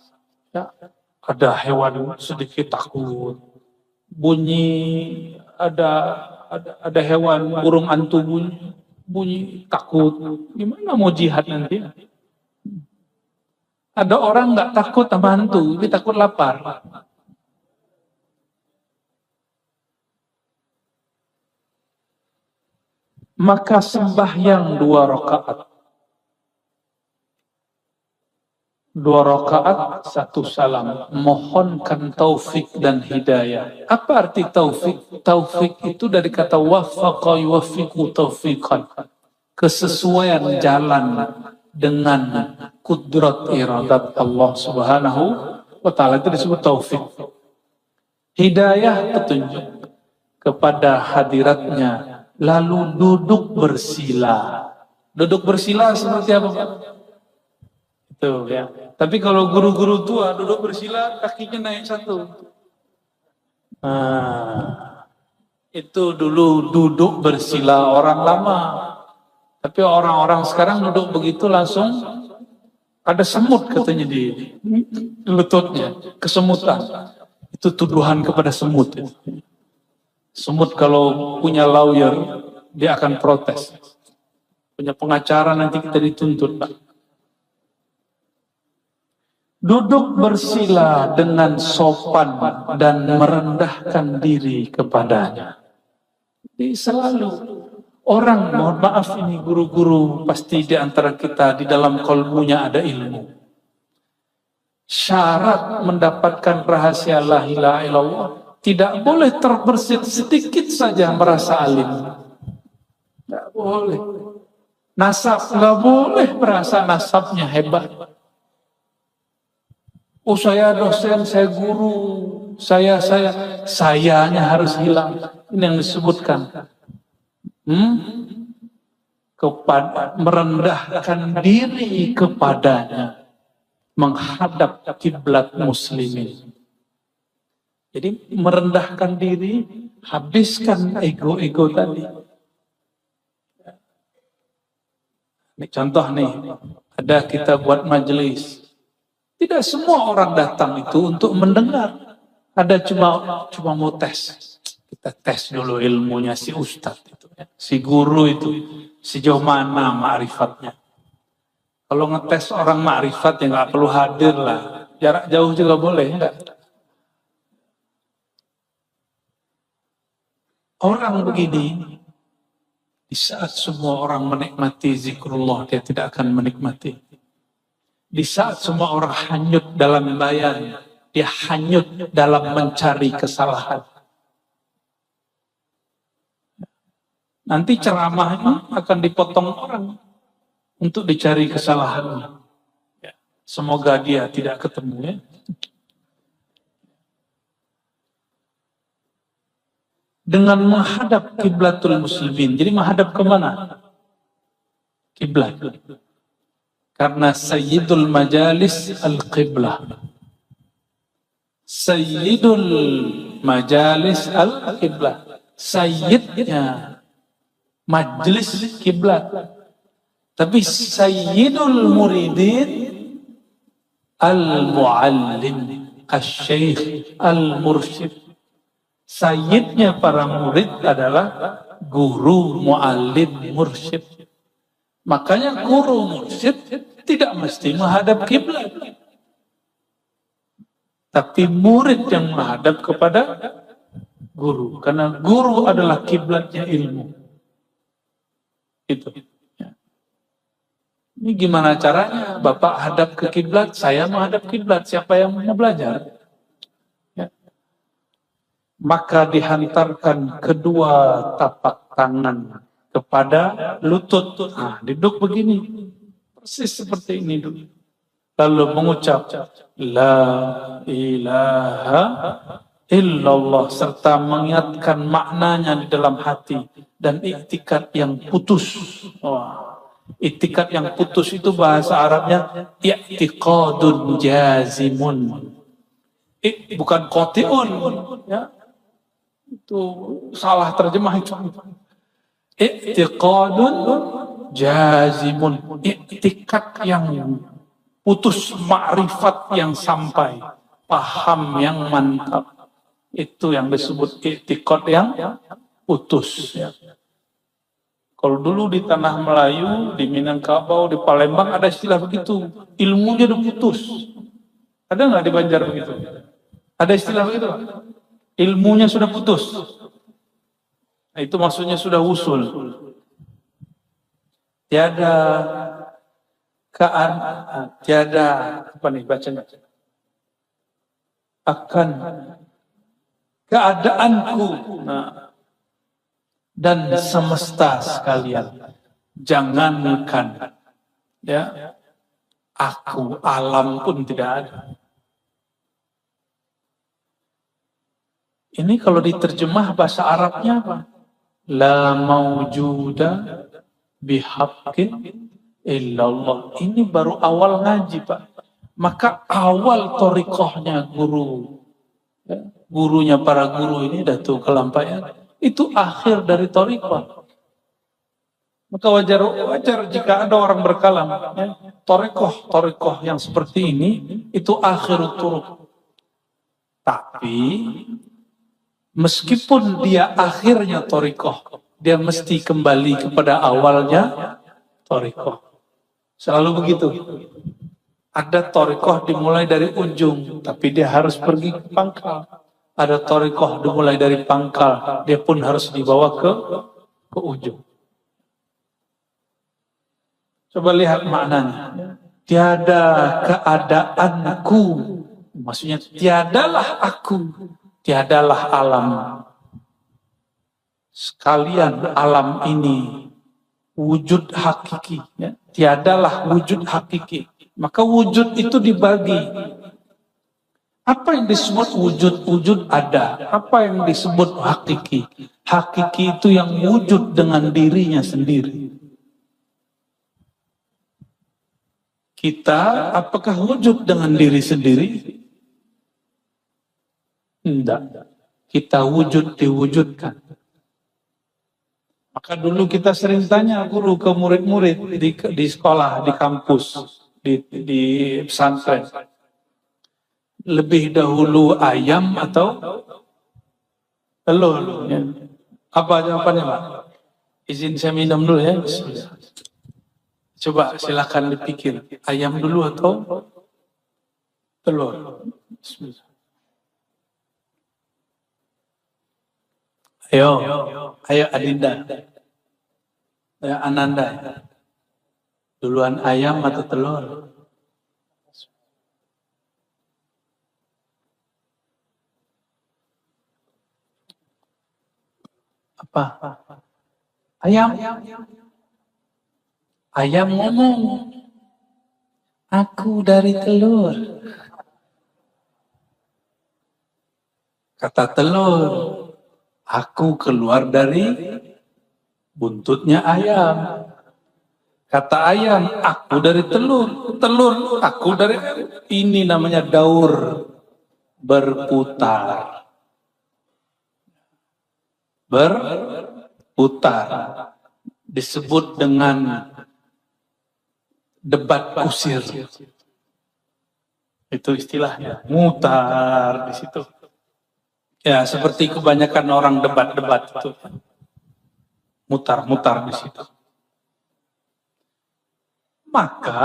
ya, ada hewan sedikit takut, bunyi ada hewan burung hantu bunyi takut, gimana mau jihad nanti? Ada orang nggak takut sama hantu, tapi takut lapar. Maka sembahyang 2 rakaat. 2 rakaat, 1 salam. Mohonkan taufik dan hidayah. Apa arti taufik? Taufik itu dari kata waffaqa yuwaffiqu taufiqan. Kesesuaian jalan dengan kudrat iradat Allah Subhanahu wa ta'ala, itu disebut taufik. Hidayah, petunjuk kepada hadiratnya. Lalu duduk bersila. Duduk bersila seperti apa, Pak? Itu ya. Tapi kalau guru-guru tua duduk bersila, kakinya naik 1. Nah, itu dulu duduk bersila orang lama. Tapi orang-orang sekarang duduk begitu langsung ada semut katanya di lututnya, kesemutan. Itu tuduhan kepada semut. Semut kalau punya lawyer, dia akan protes. Punya pengacara nanti kita dituntut, Pak. Duduk bersila dengan sopan dan merendahkan diri kepadanya. Jadi selalu orang, mohon maaf ini guru-guru, pasti di antara kita di dalam kolbunya ada ilmu. Syarat mendapatkan rahasia la ilaha illallah, tidak boleh terbersit sedikit saja merasa alim. Tidak boleh. Nasab, nggak boleh merasa nasabnya hebat. Oh, saya dosen, saya guru, sayanya harus hilang. Ini yang disebutkan. Merendahkan diri kepadanya, menghadap kiblat muslimin. Jadi merendahkan diri, habiskan ego-ego tadi. Ini contoh nih, ada kita buat majelis. Tidak semua orang datang itu untuk mendengar. Ada cuma mau tes. Kita tes dulu ilmunya si ustadz itu, si guru itu, sejauh mana ma'rifatnya. Kalau ngetes orang ma'rifat ya nggak perlu hadir lah, jarak jauh juga boleh, enggak? Orang begini, di saat semua orang menikmati zikrullah, dia tidak akan menikmati. Di saat semua orang hanyut dalam bayan, dia hanyut dalam mencari kesalahan. Nanti ceramahnya akan dipotong orang untuk dicari kesalahannya. Semoga dia tidak ketemu ya. Dengan menghadap kiblatul muslimin. Jadi menghadap kemana? Kiblat. Karena sayyidul majalis al-qiblah. Sayyidul majalis al-qiblah. Sayyidnya majlis kiblat. Tapi sayyidul muridin al-muallim, al-syeikh, al-mursyid. Sayyidnya para murid adalah guru, muallim, mursyid. Makanya guru mursyid tidak mesti menghadap kiblat. Tapi murid yang menghadap kepada guru. Karena guru adalah kiblatnya ilmu. Itu. Ini gimana caranya? Bapak hadap ke kiblat, saya menghadap kiblat. Siapa yang mau belajar? Ya. Maka dihantarkan kedua tapak tangan kepada lutut. Nah, duduk begini. Persis seperti ini dulu. Lalu mengucap, La ilaha illallah. Serta mengingatkan maknanya di dalam hati. Dan iktikad yang putus. Wah. Iktikad yang putus itu bahasa Arabnya i'tiqadun jazimun. Bukan qati'un, ya. Itu salah terjemah itu. I'tiqadun jazimun. Iktikad yang putus, ma'rifat yang sampai, paham yang mantap. Itu yang disebut i'tiqad yang putus, ya. Kalau dulu di tanah Melayu, di Minangkabau, di Palembang ada istilah begitu. Ilmunya udah putus. Ada nggak di Banjar begitu? Ada istilah begitu? Ilmunya sudah putus. Nah, itu maksudnya sudah usul. Tiada apa nih bacanya? Akan keadaanku. Nah, dan semesta sekalian, jangankan ya aku, alam pun tidak ada. Ini kalau diterjemah bahasa Arabnya apa? La maujuda bihaqqin illallah. Ini baru awal ngaji, Pak. Maka awal thariqahnya guru, ya, gurunya para guru ini Datuk Kelampaian. Itu akhir dari thariqah. Maka wajar jika ada orang berkalam, ya, thariqah yang seperti ini itu akhir turuq. Tapi meskipun dia akhirnya thariqah, dia mesti kembali kepada awalnya thariqah. Selalu begitu. Ada thariqah dimulai dari ujung, tapi dia harus pergi ke pangkal. Ada thariqah dimulai dari pangkal, dia pun harus dibawa ke ujung. Coba lihat maknanya. Tiada keadaanku, maksudnya tiadalah aku, tiadalah alam. Sekalian alam ini wujud hakiki, ya. Tiadalah wujud hakiki. Maka wujud itu dibagi. Apa yang disebut wujud? Wujud ada. Apa yang disebut hakiki? Hakiki itu yang wujud dengan dirinya sendiri. Kita apakah wujud dengan diri sendiri? Tidak. Kita wujud diwujudkan. Maka dulu kita sering tanya guru ke murid-murid di sekolah, di kampus, di pesantren. Lebih dahulu ayam atau telur? Ya. Apa jawabannya, Pak? Izin saya minum dulu ya. Coba silakan dipikir. Ayam dulu atau telur? Ayo Adinda. Ya Ananda. Duluan ayam atau telur? Apa? Ayam. Ayam ngomong, aku dari telur. Kata telur, aku keluar dari buntutnya ayam. Kata ayam, aku dari telur. Telur, aku dari ayam. Ini namanya daur, berputar. Berputar. Disebut dengan debat kusir. Itu istilahnya, mutar di situ. Ya, seperti kebanyakan orang debat-debat itu. Mutar-mutar di situ. Maka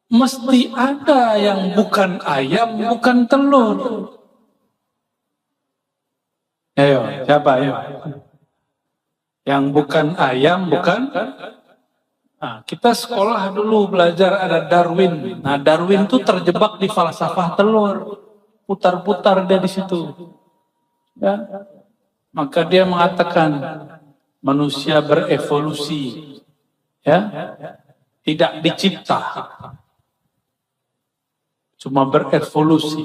mesti ada yang bukan ayam, bukan telur. Ayo, siapa ayo? Yang bukan ayam, bukan. Nah, kita sekolah dulu belajar ada Darwin. Nah, Darwin itu terjebak di falsafah telur. Putar-putar dia di situ. Ya. Maka dia mengatakan manusia berevolusi. Ya. Tidak dicipta. Cuma berevolusi.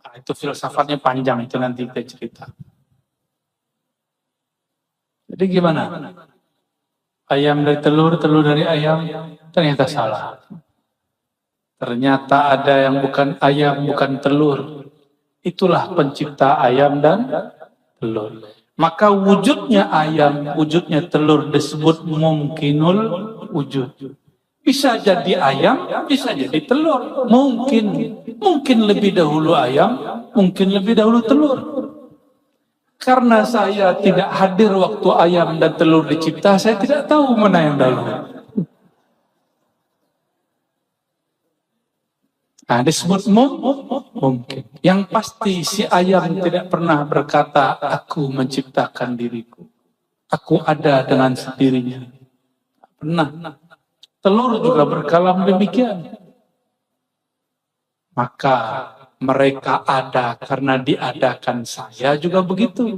Nah, itu filsafatnya panjang, itu nanti kita cerita. Jadi gimana? Ayam dari telur, telur dari ayam, ternyata salah. Ternyata ada yang bukan ayam, bukan telur. Itulah pencipta ayam dan telur. Maka wujudnya ayam, wujudnya telur disebut mungkinul wujud. Bisa jadi ayam, bisa jadi telur. Mungkin lebih dahulu ayam, mungkin lebih dahulu telur. Karena saya tidak hadir waktu ayam dan telur dicipta, saya tidak tahu mana yang dahulu. Nah, disebut mungkin. Yang pasti si ayam tidak pernah berkata, aku menciptakan diriku. Aku ada dengan sendirinya. Pernah. Telur juga berkalam demikian. Maka mereka ada karena diadakan, saya juga begitu.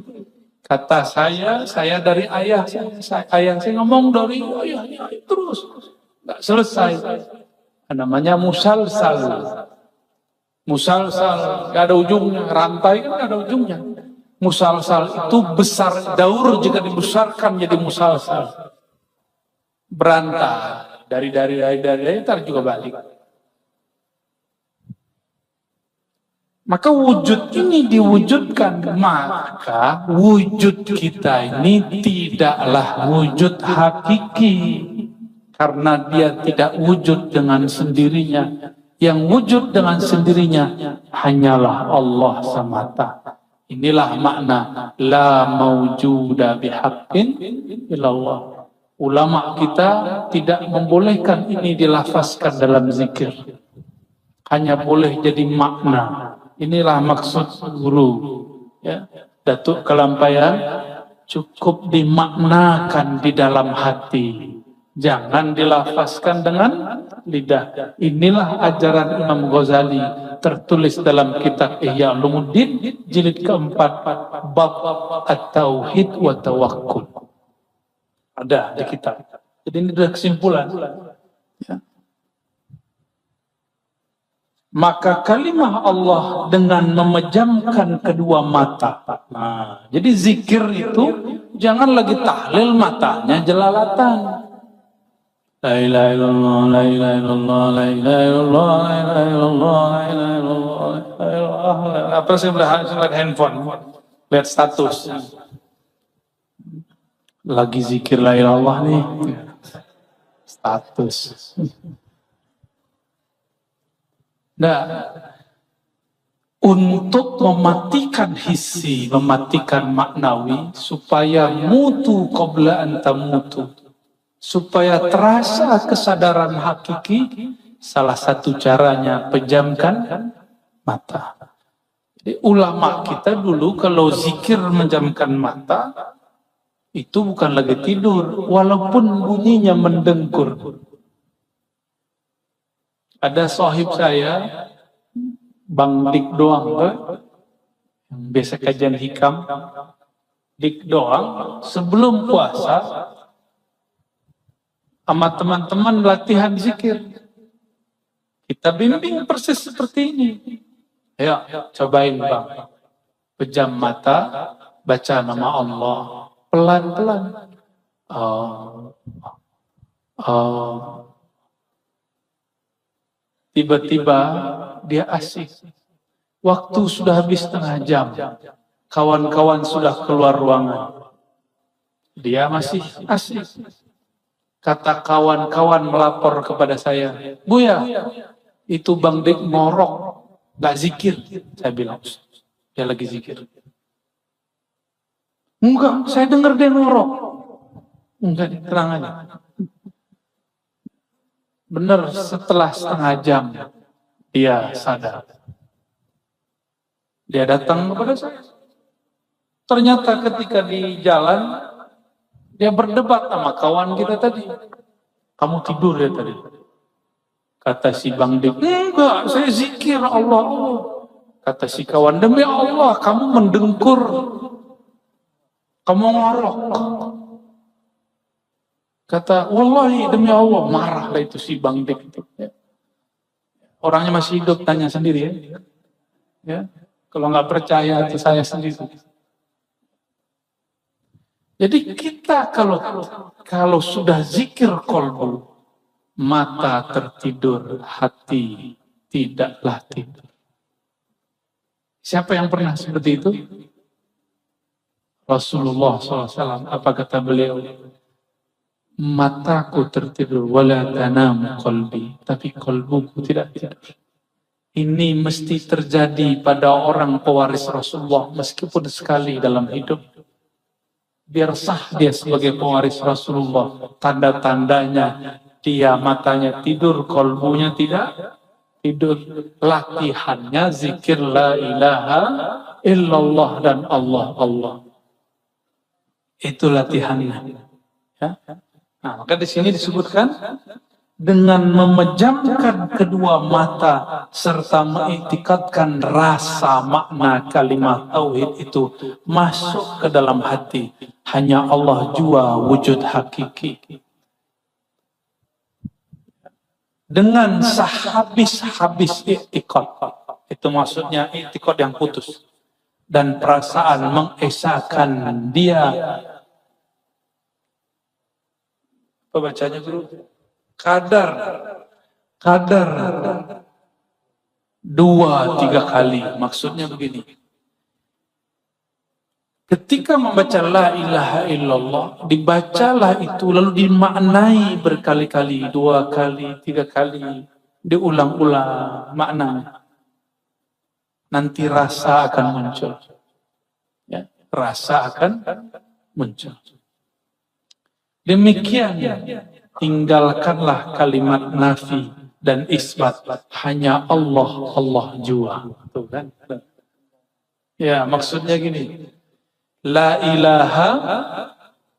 Kata saya dari ayah saya ngomong dari ayahnya terus. Nggak selesai. Namanya musalsal. Musalsal, gak ada ujungnya. Rantai kan gak ada ujungnya. Musalsal itu besar, daur jika dibesarkan jadi musalsal. Berantai. Dari ntar juga balik. Maka wujud ini diwujudkan. Maka wujud kita ini tidaklah wujud hakiki. Karena dia tidak wujud dengan sendirinya. Yang wujud dengan sendirinya hanyalah Allah semata. Inilah makna la maujuda bihaqqin illallah. Ulama kita tidak membolehkan ini dilafazkan dalam zikir. Hanya boleh jadi makna. Inilah maksud guru. Ya. Datuk Kelampayan cukup dimaknakan di dalam hati. Jangan dilafazkan dengan lidah. Inilah ajaran Imam Ghazali tertulis dalam kitab Ihya Ulumuddin jilid keempat bab At-Tauhid wa Tawakkul. Ada di kitab. Jadi ini sudah kesimpulan. Ya. Maka kalimah Allah dengan memejamkan kedua mata. Nah, jadi zikir itu jangan lagi tahlil matanya jelalatan. La ilaha illallah, la ilaha illallah, la ilaha illallah, la ilaha illallah, la ilaha illallah, la ilaha illallah. Apa sih lihat handphone, lihat status. Lagi zikir la ilaha illallah nih. Status. Nah, untuk mematikan hissi, mematikan maknawi, supaya mutu qabla an tamutu. Supaya terasa kesadaran hakiki, salah satu caranya pejamkan mata. Jadi ulama kita dulu kalau zikir menjamkan mata, itu bukan lagi tidur, walaupun bunyinya mendengkur. Ada sahib saya, Bang Dik doang, yang biasa kajian hikam, dik doang sebelum puasa sama teman-teman latihan zikir. Kita bimbing persis seperti ini. Ayo, cobain Bang. Pejam mata, baca nama Allah. Pelan-pelan. Oh, oh. Tiba-tiba dia asik. Waktu sudah habis setengah jam. Kawan-kawan sudah keluar ruangan. Dia masih asik. Kata kawan-kawan melapor kepada saya, Buya, itu Bang Dik ngorok, gak zikir. Saya bilang, dia lagi zikir. Enggak, saya dengar dia ngorok. Enggak, tenang aja. Benar, setelah setengah jam, dia sadar. Dia datang kepada saya. Ternyata ketika di jalan, dia berdebat sama kawan kita tadi. Kamu tidur ya tadi? Kata si Bang Dik, enggak, saya zikir Allah. Kata si kawan, demi Allah, kamu mendengkur. Kamu ngorok. Kata, wallahi demi Allah, marahlah itu si Bang Dik itu. Orangnya masih hidup, tanya sendiri ya. Ya, kalau nggak percaya itu saya sendiri. Jadi kita kalau sudah zikir qalbu, mata tertidur, hati tidaklah tidur. Siapa yang pernah seperti itu? Rasulullah SAW. Apa kata beliau? Mataku tertidur, wala tanam qalbi, tapi qalbuku tidak tidur. Ini mesti terjadi pada orang pewaris Rasulullah meskipun sekali dalam hidup. Biar sah dia sebagai pewaris Rasulullah. Tanda-tandanya dia matanya tidur, kolbunya tidak tidur. Latihannya zikir la ilaha illallah dan Allah. Itu latihannya. Ya? Nah, maka di sini disebutkan dengan memejamkan kedua mata serta mengiktikadkan rasa makna kalimat tauhid itu masuk ke dalam hati. Hanya Allah jua wujud hakiki. Dengan sehabis-habis iktikad. Itu maksudnya iktikad yang putus. Dan perasaan mengesahkan dia. Apa bacanya guru? Kadar 2-3 kali. Maksudnya begini. Ketika membaca la ilaha illallah, dibacalah itu lalu dimaknai berkali-kali, 2 kali, 3 kali, diulang-ulang maknanya. Nanti rasa akan muncul. Ya, rasa akan muncul. Demikian, tinggalkanlah kalimat nafi dan isbat. Hanya Allah jua. Tuh kan? Ya, maksudnya gini. La ilaha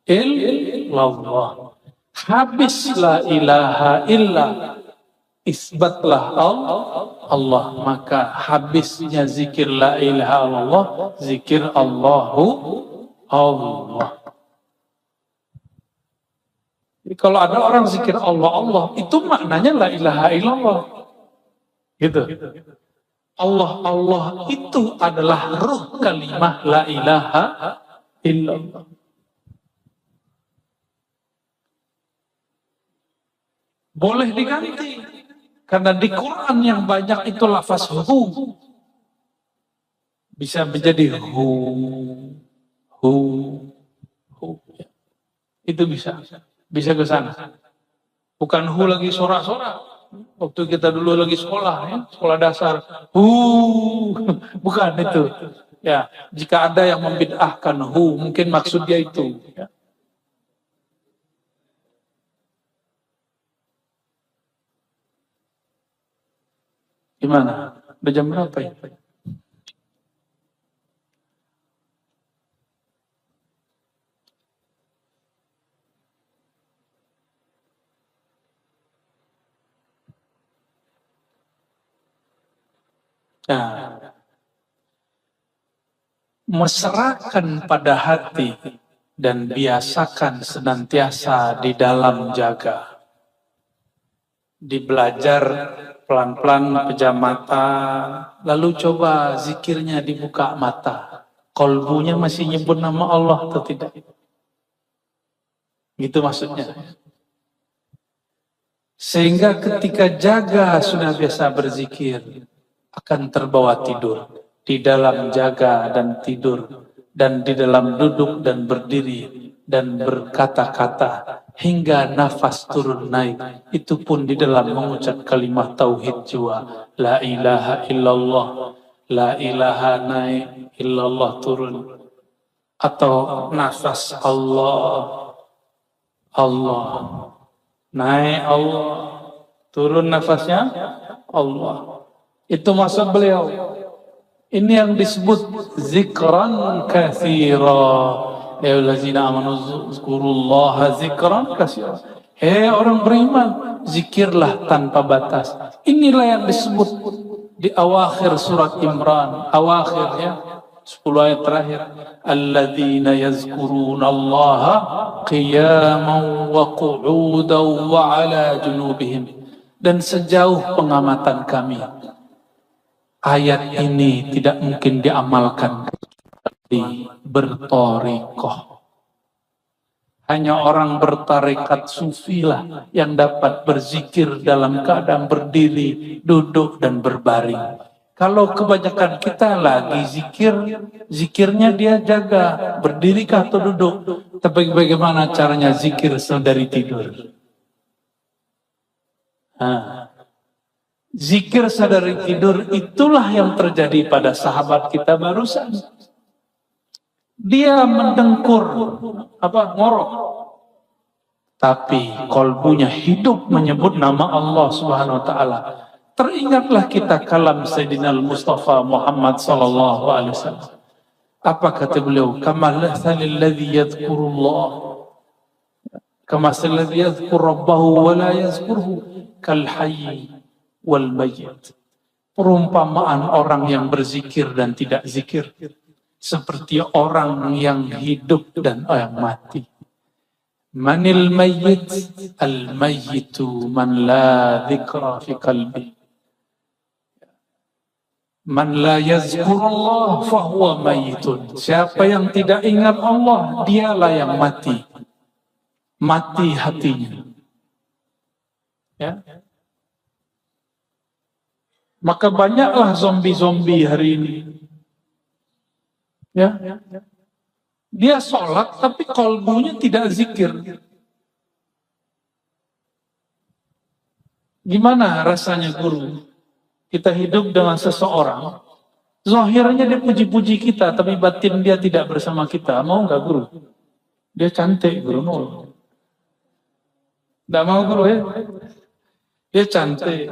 illallah. Habis la ilaha illa. Isbatlah Allah. Maka habisnya zikir la ilaha illallah. Zikir Allahu Allah. Jadi kalau ada orang zikir Allah, itu maknanya la ilaha illallah. Gitu. Allah itu adalah ruh kalimah la ilaha illallah. Boleh diganti. Karena di Quran yang banyak itu lafaz hu. Bisa menjadi hu. Itu bisa. Bisa ke sana. Bukan hu lagi sorak-sorak. Waktu kita dulu lagi sekolah, ya, sekolah dasar. Bukan itu. Ya, jika ada yang membid'ahkan hu, mungkin maksud dia itu. Ya. Gimana? Udah jam berapa ya? Nah, mesrakan pada hati dan biasakan senantiasa di dalam jaga. Dibelajar pelan-pelan pejam mata, lalu coba zikirnya dibuka mata. Kolbunya masih nyebut nama Allah atau tidak? Gitu maksudnya. Sehingga ketika jaga sudah biasa berzikir, akan terbawa tidur. Di dalam jaga dan tidur, dan di dalam duduk dan berdiri, dan berkata-kata, hingga nafas turun naik. Itu pun di dalam mengucap kalimat tauhid jua. La ilaha illallah, la ilaha naik, illallah turun. Atau nafas Allah, Allah. Naik Allah, turun nafasnya Allah. Itu maksud beliau. Ini yang disebut zikran katsira. Ya allazina amanu zkurullaha zikran katsira. Hei orang beriman, zikirlah tanpa batas. Inilah yang disebut di awakhir surat Imran, awakhir ya, 10 ayat terakhir. Alladzina yazkurunallaha qiyaman wa qu'udan wa ala junubihim. Dan sejauh pengamatan kami, ayat ini tidak mungkin diamalkan di bertorikoh. Hanya orang bertarekat sufilah yang dapat berzikir dalam keadaan berdiri, duduk, dan berbaring. Kalau kebanyakan kita lagi zikirnya dia jaga, berdiri kah atau duduk. Tapi bagaimana caranya zikir dari tidur? Zikir sadari tidur itulah yang terjadi pada sahabat kita barusan. Dia mendengkur, ngorok. Tapi kolbunya hidup menyebut nama Allah Subhanahu wa taala. Teringatlah kita kalam Sayyidina Mustafa Muhammad sallallahu alaihi wasallam. Apa kata beliau? Kamathalil ladzi yadhkurullah. Kamathalil ladzi yadhkur rabbahu wa la yazkurhu kal hayy wal mayyit. Perumpamaan orang yang berzikir dan tidak zikir seperti orang yang hidup dan yang mati. Manil mayyit? Al mayyitu man la dzikra fi qalbi. Man la yazkurullah fahuwa mayyitun. Siapa yang tidak ingat Allah, dialah yang mati. Mati hatinya. Ya. Maka banyaklah zombie-zombie hari ini. Ya. Dia sholat tapi kolbunya tidak zikir. Gimana rasanya guru? Kita hidup dengan seseorang, zahirnya dia puji-puji kita, tapi batin dia tidak bersama kita. Mau nggak guru? Dia cantik guru, mau? Nggak mau guru ya? Dia cantik.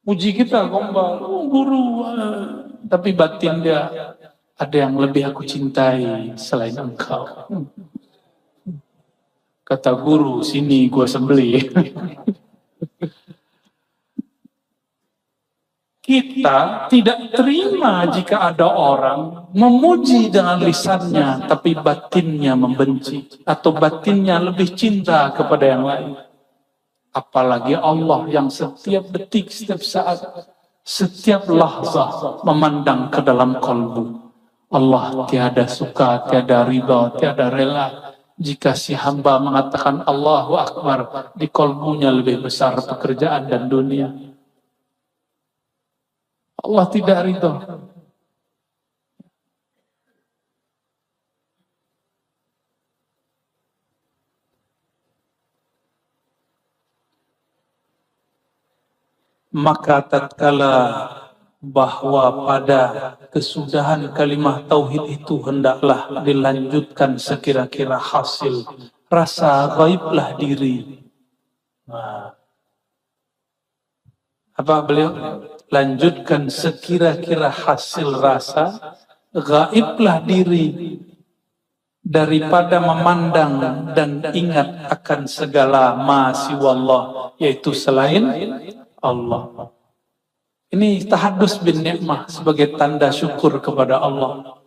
Puji kita gombal, guru. Tapi batin dia, ada yang lebih aku cintai selain engkau. Kata guru, sini gua sembelih. Kita tidak terima jika ada orang memuji dengan lisannya, tapi batinnya membenci. Atau batinnya lebih cinta kepada yang lain. Apalagi Allah yang setiap detik, setiap saat, setiap lahzah memandang ke dalam kalbu. Allah tiada suka, tiada ridha, tiada rela jika si hamba mengatakan Allahu Akbar, di kalbunya lebih besar pekerjaan dan dunia. Allah tidak ridha. Maka tatkala bahwa pada kesudahan kalimah tauhid itu hendaklah dilanjutkan sekira-kira hasil rasa gaiblah diri. Apa beliau? Lanjutkan sekira-kira hasil rasa gaiblah diri daripada memandang dan ingat akan segala ma siwallah, yaitu selain Allah. Ini tahadus bin ni'mah sebagai tanda syukur kepada Allah.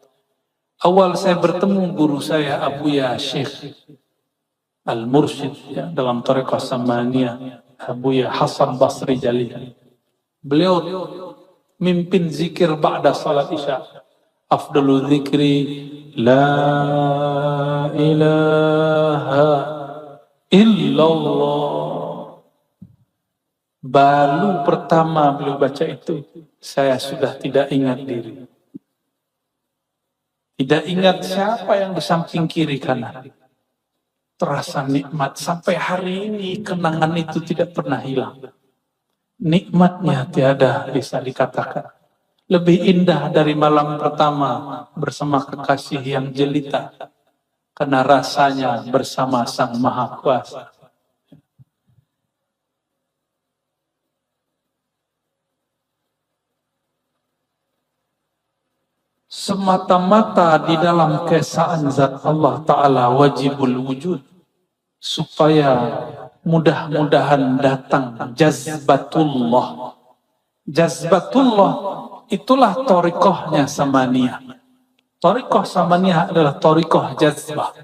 Awal saya bertemu guru saya Abuya Syekh Al-Mursyid ya, dalam Thariqah Samaniyah, Abuya Hasan Basri Jalil. Beliau mimpin zikir ba'da salat Isya. Afdalu zikri la ilaha illallah. Baru pertama beliau baca itu, saya sudah tidak ingat diri. Tidak ingat siapa yang di samping kiri kanan. Terasa nikmat sampai hari ini, kenangan itu tidak pernah hilang. Nikmatnya tiada bisa dikatakan. Lebih indah dari malam pertama bersama kekasih yang jelita. Karena rasanya bersama Sang Maha Kuasa. Semata-mata di dalam keesaan zat Allah Ta'ala wajibul wujud. Supaya mudah-mudahan datang jazbatullah. Jazbatullah itulah thariqahnya Samaniyah. Thariqah Samaniyah adalah thariqah jazbah.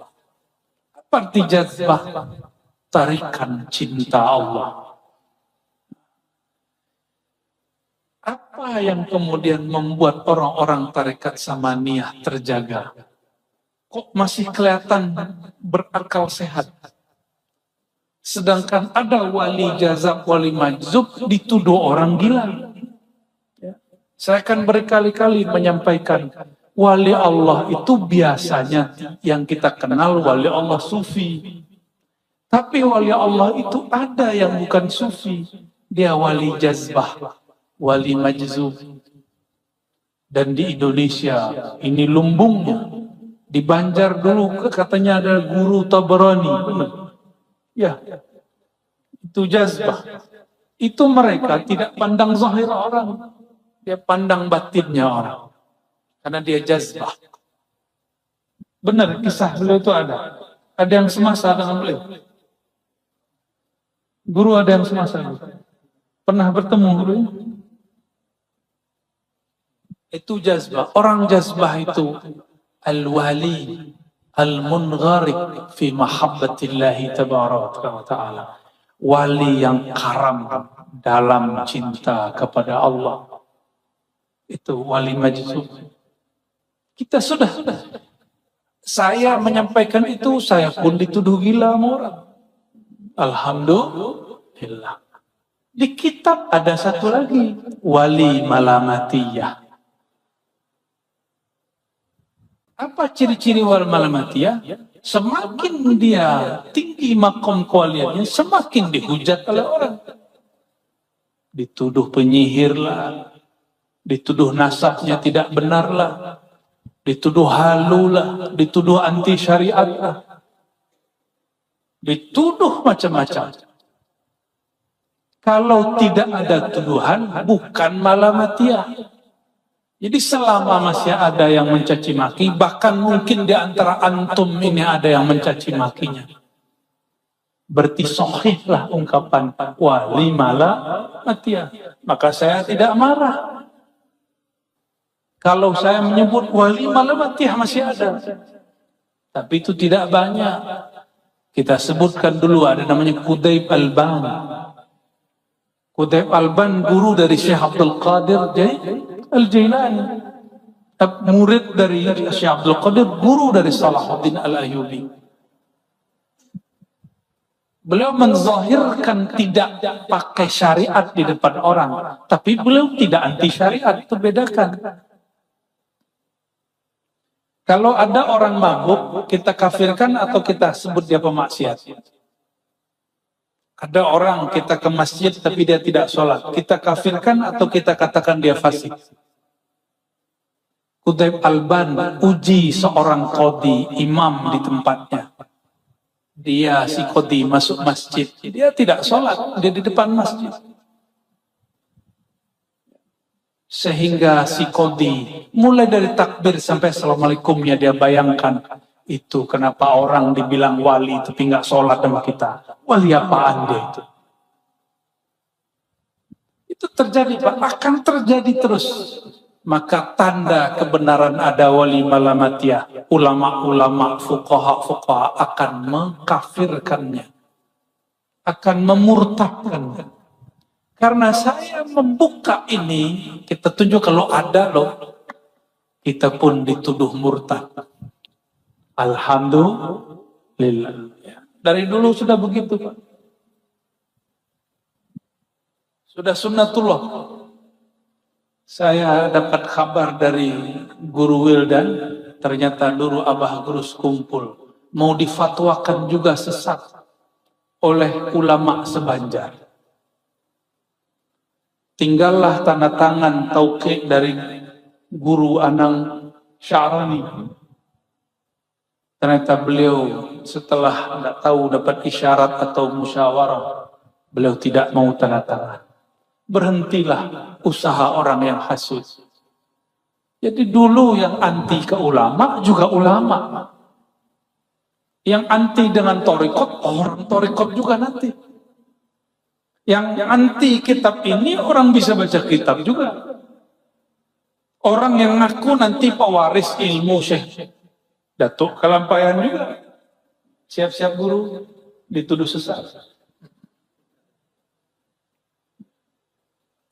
Apa arti jazbah? Tarikan cinta Allah. Apa yang kemudian membuat orang-orang tarekat Samaniyah terjaga? Kok masih kelihatan berakal sehat? Sedangkan ada wali jazab, wali majzub dituduh orang gila. Saya akan berkali-kali menyampaikan, wali Allah itu biasanya yang kita kenal wali Allah sufi. Tapi wali Allah itu ada yang bukan sufi. Dia wali jazbah, wali majzub. Dan di Indonesia, ini lumbungnya. Di Banjar dulu katanya ada guru Tabarani. Benar. Ya, itu jazbah. Itu mereka tidak pandang zahir orang. Dia pandang batinnya orang. Karena dia jazbah. Benar, kisah beliau itu ada. Ada yang semasa dengan beliau. Guru ada yang semasa. Pernah bertemu guru? Itu jazbah. Orang jazbah itu al-wali al-mungharik fi mahabbatillahi tabaraka wa ta'ala. Wali yang karam dalam cinta kepada Allah. Itu wali majzub. Kita sudah. Saya menyampaikan itu, saya pun dituduh gila sama orang. Alhamdulillah. Di kitab ada satu lagi. Wali malamatiyah. Apa ciri-ciri wali malamatiyah? Semakin dia tinggi makom kualiannya, semakin dihujat oleh orang. Dituduh penyihir lah. Dituduh nasabnya tidak benar lah. Dituduh halu lah. Dituduh anti syariat lah. Dituduh macam-macam. Kalau tidak ada tuduhan, bukan malamatiyah. Jadi selama masih ada yang mencaci maki, bahkan mungkin di antara antum ini ada yang mencaci makinya. Berarti sahihlah ungkapan wali malamatiyah. Maka saya tidak marah. Kalau saya menyebut wali malamatiyah masih ada. Tapi itu tidak banyak. Kita sebutkan dulu ada namanya Qudayb Alban. Qudayb Alban guru dari Syekh Abdul Qadir Al-Jailani. Murid dari Syekh Abdul Qadir, guru dari Salahuddin Al-Ayyubi. Beliau menzahirkan tidak pakai syariat di depan orang. Tapi beliau tidak anti syariat, itu bedakan. Kalau ada orang mabuk, kita kafirkan atau kita sebut dia pemaksiat. Ada orang kita ke masjid tapi dia tidak sholat. Kita kafirkan atau kita katakan dia fasik. Qudayb Alban uji seorang qadhi, imam di tempatnya. Dia si qadhi masuk masjid. Dia tidak sholat, dia di depan masjid. Sehingga si qadhi mulai dari takbir sampai assalamualaikumnya dia bayangkan. Itu kenapa orang dibilang wali tapi nggak sholat sama kita. Wali apaan dia itu? Itu terjadi, Pak. Akan terjadi terus. maka tanda kebenaran ada wali malamatiyah, ulama-ulama fuqaha akan mengkafirkannya, akan memurtadkannya. Karena saya membuka ini, kita tunjuk kalau ada loh, kita pun dituduh murtad. Alhamdulillah. Dari dulu sudah begitu, Pak. Sudah sunnatullah. Saya dapat kabar dari Guru Wildan, ternyata dulu Abah Gurus kumpul. Mau difatwakan juga sesat oleh ulama sebanjar. Tinggallah tanda tangan tauqid dari Guru Anang Sya'rani. Ternyata beliau setelah tidak tahu dapat isyarat atau musyawarah, beliau tidak mau tanda tangan. Berhentilah usaha orang yang hasud. Jadi dulu yang anti ke ulama juga ulama. Yang anti dengan torikot, orang torikot juga nanti. Yang anti kitab ini orang bisa baca kitab juga. Orang yang ngaku nanti pewaris ilmu Syekh Datuk Kelampayan juga. Siap-siap guru dituduh sesat.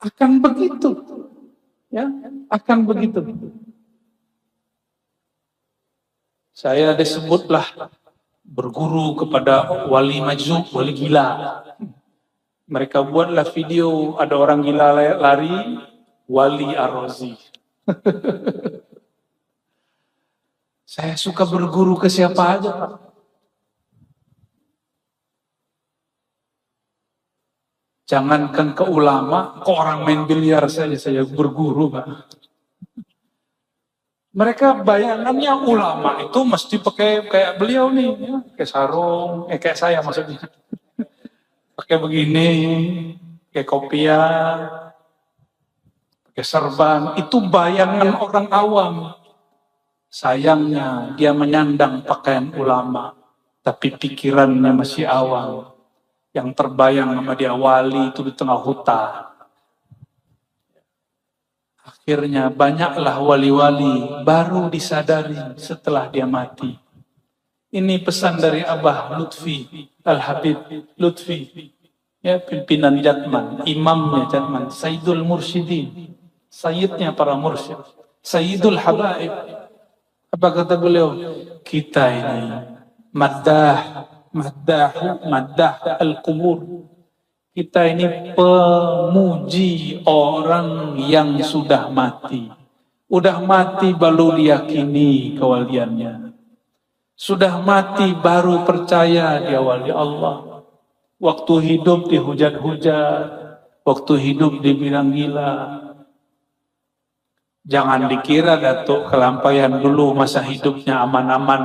Akan begitu, ya, akan begitu. Saya disebutlah berguru kepada wali majzub, wali gila. Mereka buatlah video, ada orang gila lari, Wali Ar-Razi. Saya suka berguru ke siapa aja, Pak. Jangankan ke ulama, ke orang main biliar saja saya berguru, Pak. Mereka bayangannya ulama itu mesti pakai kayak beliau nih, ya, kayak sarung, kayak saya maksudnya. Pakai begini, kayak kopiah, pakai serban, itu bayangan orang awam. Sayangnya dia menyandang pakaian ulama, tapi pikirannya masih awam. Yang terbayang sama dia wali itu di tengah hutan. Akhirnya banyaklah wali-wali baru disadari setelah dia mati. Ini pesan dari Abah Lutfi, Al-Habib Lutfi. Ya, pimpinan Jatman, imamnya Jatman, Sayyidul Mursyidin, sayyidnya para mursyid, Sayyidul Habaib. Apa kata beliau? Kita ini maddah al-qubur. Kita ini pemuji orang yang sudah mati. Udah mati baru diyakini kewaliannya. Sudah mati baru percaya dia wali Allah. Waktu hidup dihujat-hujat, waktu hidup dibilang gila. Jangan dikira Datuk Kelampayan dulu masa hidupnya aman-aman.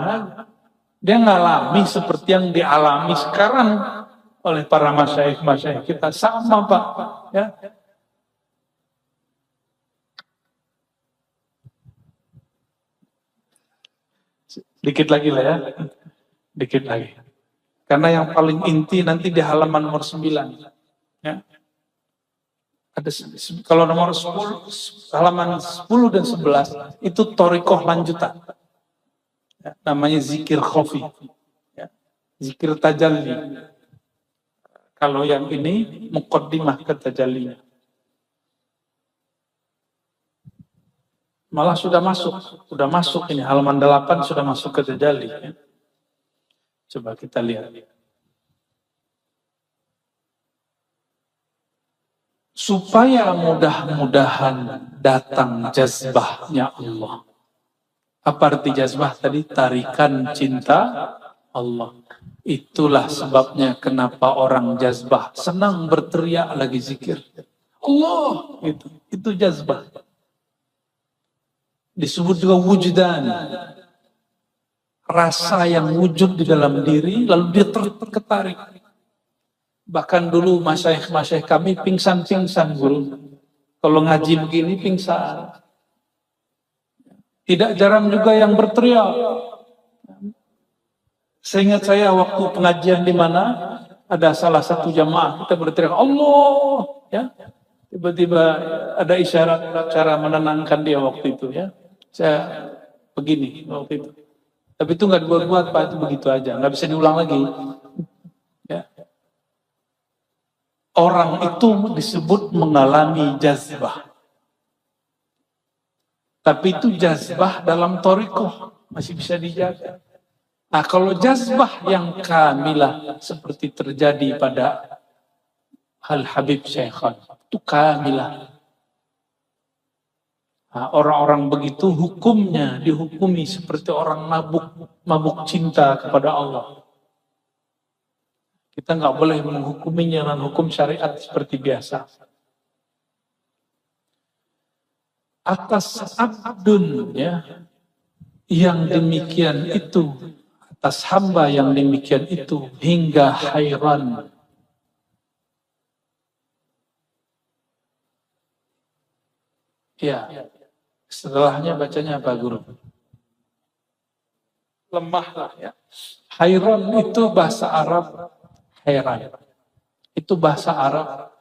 Dia ngalami seperti yang dialami sekarang oleh para masyaikh kita. Sama, Pak. Ya. Dikit lagi lah ya. Dikit lagi. Karena yang paling inti nanti di halaman nomor 9. Ya. Ada, kalau nomor 10, halaman 10 dan 11, itu torikoh lanjutan. Ya, namanya zikir khofi. Ya. Zikir tajalli. Kalau yang ini muqaddimah ke tajallinya. Malah sudah masuk ini halaman 8 sudah masuk ke tajalli. Ya. Coba kita lihat. Supaya mudah-mudahan datang jazbahnya Allah. Apa arti jazbah tadi? Tarikan cinta Allah. Itulah sebabnya kenapa orang jazbah senang berteriak lagi zikir. Allah, itu jazbah. Disebut juga wujdan. Rasa yang wujud di dalam diri, lalu dia tertarik. Bahkan dulu masyaikh kami pingsan-pingsan, guru. Kalau ngaji begini pingsan. Tidak jarang juga yang berteriak. Seingat saya waktu pengajian di mana ada salah satu jamaah kita berteriak Allah, ya. Tiba-tiba ada isyarat cara menenangkan dia waktu itu ya. Saya begini waktu itu. Tapi itu nggak dibuat-buat Pak, itu begitu aja, nggak bisa diulang lagi. Ya. Orang itu disebut mengalami jazbah. Tapi itu jazbah dalam thariqah masih bisa dijaga. Nah kalau jazbah yang kamilah seperti terjadi pada Al Habib Syekhan, itu kamilah. Nah, orang-orang begitu hukumnya dihukumi seperti orang mabuk cinta kepada Allah. Kita nggak boleh menghukuminya dengan hukum syariat seperti biasa. Atas abdun ya, yang demikian itu, atas hamba yang demikian itu hingga hairan. Ya, setelahnya bacanya apa guru? Lemahlah ya. Hairan itu bahasa Arab, hairan. Itu bahasa Arab.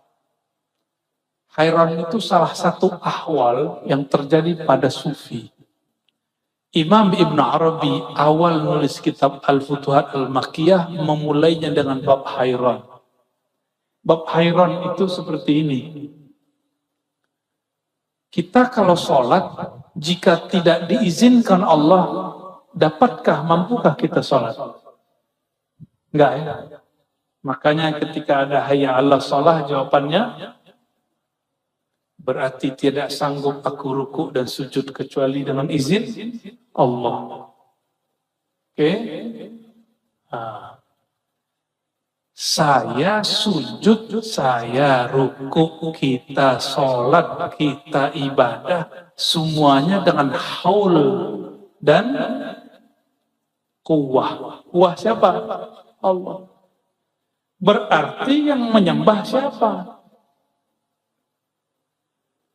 Hairan itu salah satu ahwal yang terjadi pada sufi. Imam Ibn Arabi awal nulis kitab Al-Futuhat Al-Makkiyah memulainya dengan bab hairan. Bab hairan itu seperti ini. Kita kalau sholat, jika tidak diizinkan Allah, dapatkah, mampukah kita sholat? Enggak ya? Makanya ketika ada hayya 'alas shalah, jawabannya, berarti tidak sanggup aku ruku dan sujud kecuali dengan izin Allah. Oke? Nah. Saya sujud, saya ruku, kita sholat, kita ibadah, semuanya dengan haul dan kuwah. Kuwah siapa? Allah. Berarti yang menyembah siapa?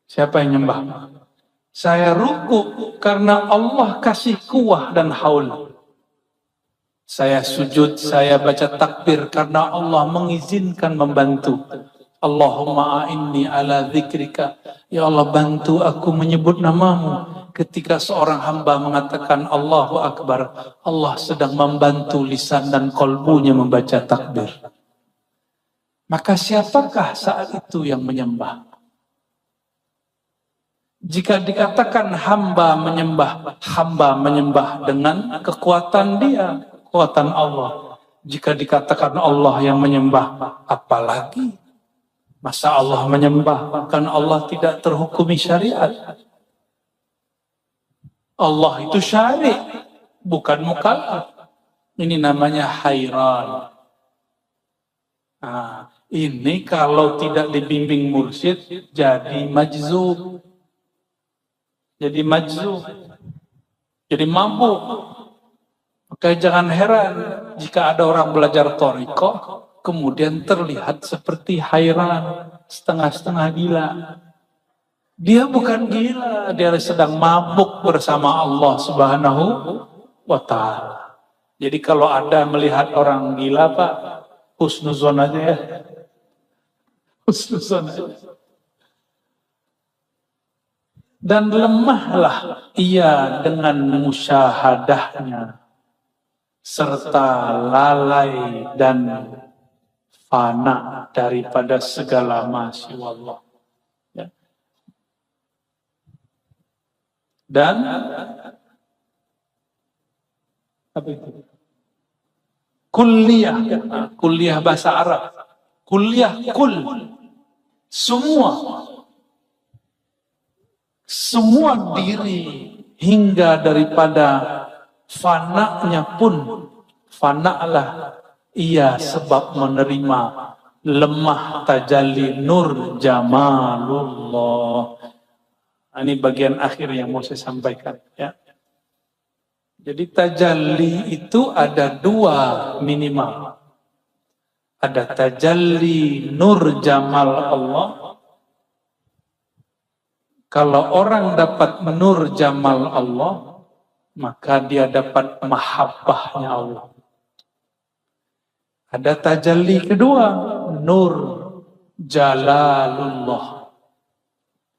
Siapa yang menyembah? Saya ruku karena Allah kasih kuwah dan haul. Saya sujud, saya baca takbir karena Allah mengizinkan membantu. Allahumma a'inni ala dzikrika. Ya Allah, bantu aku menyebut namamu. Ketika seorang hamba mengatakan Allahu Akbar, Allah sedang membantu lisan dan kolbunya membaca takbir. Maka siapakah saat itu yang menyembah? Jika dikatakan hamba menyembah dengan kekuatan dia, kekuatan Allah. Jika dikatakan Allah yang menyembah, apalagi? Masa Allah menyembah? Kan Allah tidak terhukumi syariat. Allah itu syari, bukan mukallaf. Ini namanya hairan. Nah, ini kalau tidak dibimbing mursyid, jadi majzub. Jadi majzub. Jadi mabuk. Maka jangan heran jika ada orang belajar thariqah, kemudian terlihat seperti hairan, setengah-setengah gila. Dia bukan gila, dia sedang mabuk bersama Allah Subhanahu wa Ta'ala. Jadi kalau ada melihat orang gila, Pak, husnuzon aja ya. Husnuzon aja. Dan lemahlah ia dengan musyahadahnya, serta lalai dan fana daripada segala masya Allah. Ya. Dan apa itu? Kuliah, kuliah bahasa Arab. Kuliah kul, semua diri hingga daripada fana'nya pun, fana'lah ia sebab menerima lemah tajalli nur jamalullah. Ini bagian akhir yang mau saya sampaikan ya. Jadi tajalli itu ada dua minimal. Ada tajalli nur jamal Allah. Kalau orang dapat nur jamal Allah, maka dia dapat mahabbahnya Allah. Ada tajalli kedua, nur jalalullah.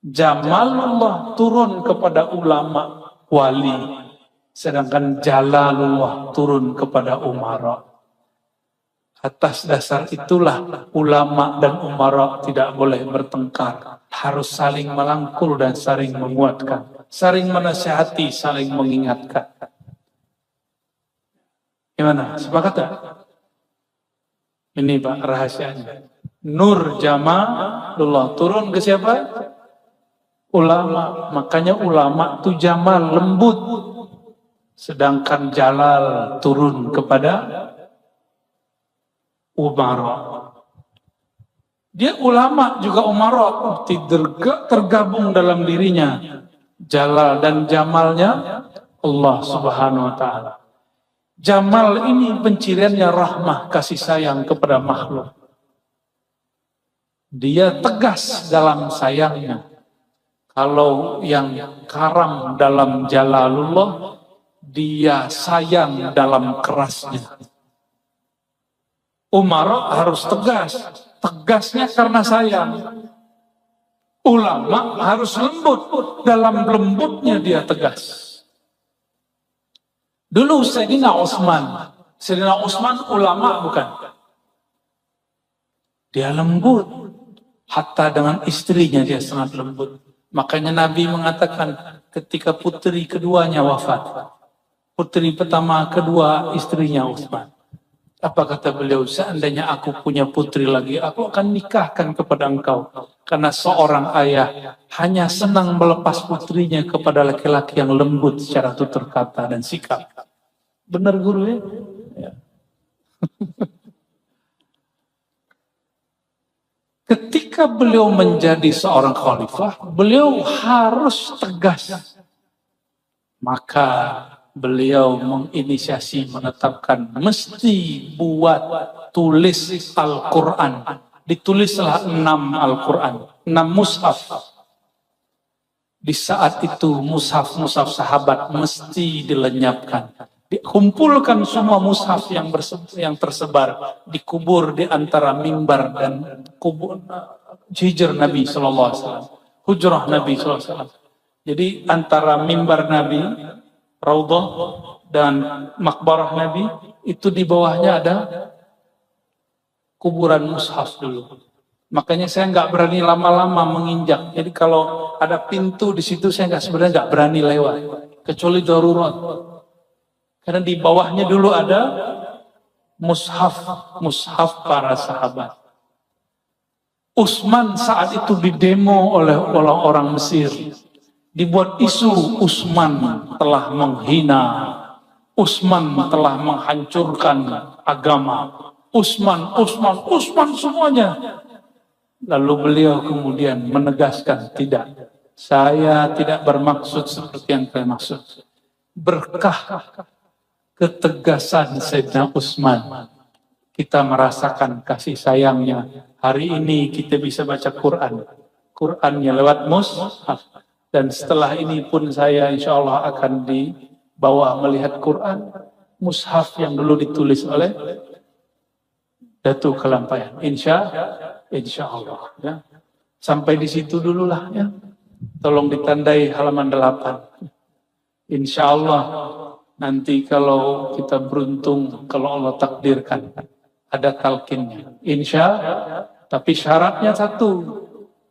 Jamalullah turun kepada ulama wali, sedangkan jalalullah turun kepada umara. Atas dasar itulah ulama dan umara tidak boleh bertengkar, harus saling merangkul dan saling menguatkan, saling menasihati, saling mengingatkan. Gimana? Sepakat tak? Ini Pak rahasianya. Nur jamalullah turun ke siapa? Ulama. Makanya ulama itu jamal, lembut. Sedangkan jalal turun kepada umara. Dia ulama juga umara, tergabung dalam dirinya jalal dan jamalnya Allah Subhanahu wa taala. Jamal ini penciriannya rahmah, kasih sayang kepada makhluk. Dia tegas dalam sayangnya. Kalau yang karam dalam jalalullah, dia sayang dalam kerasnya. Umara harus tegas. Tegasnya karena sayang. Ulama harus lembut. Dalam lembutnya dia tegas. Dulu Sayyidina Utsman. Sayyidina Utsman ulama bukan? Dia lembut. Hatta dengan istrinya dia sangat lembut. Makanya Nabi mengatakan ketika putri keduanya wafat. Putri pertama, kedua istrinya Utsman. Apa kata beliau? Seandainya aku punya putri lagi, aku akan nikahkan kepada engkau. Karena seorang ayah hanya senang melepas putrinya kepada laki-laki yang lembut secara tutur kata dan sikap. Benar guru ya? Ya. Ketika beliau menjadi seorang khalifah, beliau harus tegas. Maka beliau menginisiasi, menetapkan mesti buat tulis Al-Quran. Ditulislah 6 Al-Quran, 6 mushaf. Di saat itu mushaf-mushaf sahabat mesti dilenyapkan. Dikumpulkan semua mushaf yang tersebar, dikubur di antara mimbar dan kubur hijr Nabi SAW, hujrah Nabi SAW. Jadi antara mimbar Nabi, Raudhah dan makbarah Nabi, itu di bawahnya ada kuburan mushaf dulu. Makanya saya nggak berani lama-lama menginjak. Jadi kalau ada pintu di situ saya sebenarnya nggak berani lewat, kecuali darurat. Karena di bawahnya dulu ada mushaf para sahabat. Utsman saat itu didemo oleh orang-orang Mesir. Dibuat isu Utsman telah menghina, Utsman telah menghancurkan agama, Utsman semuanya. Lalu beliau kemudian menegaskan, tidak, saya tidak bermaksud seperti yang saya maksud. Berkah ketegasan Sayyidina Utsman, kita merasakan kasih sayangnya. Hari ini kita bisa baca Qurannya lewat mushaf. Dan setelah ini pun saya insya Allah akan dibawa melihat Quran, mushaf yang dulu ditulis oleh Datuk Kelampaian. Insya Allah. Ya. Sampai di situ dululah ya. Tolong ditandai halaman 8. Insya Allah nanti kalau kita beruntung, kalau Allah takdirkan, ada talqinnya. Tapi syaratnya satu.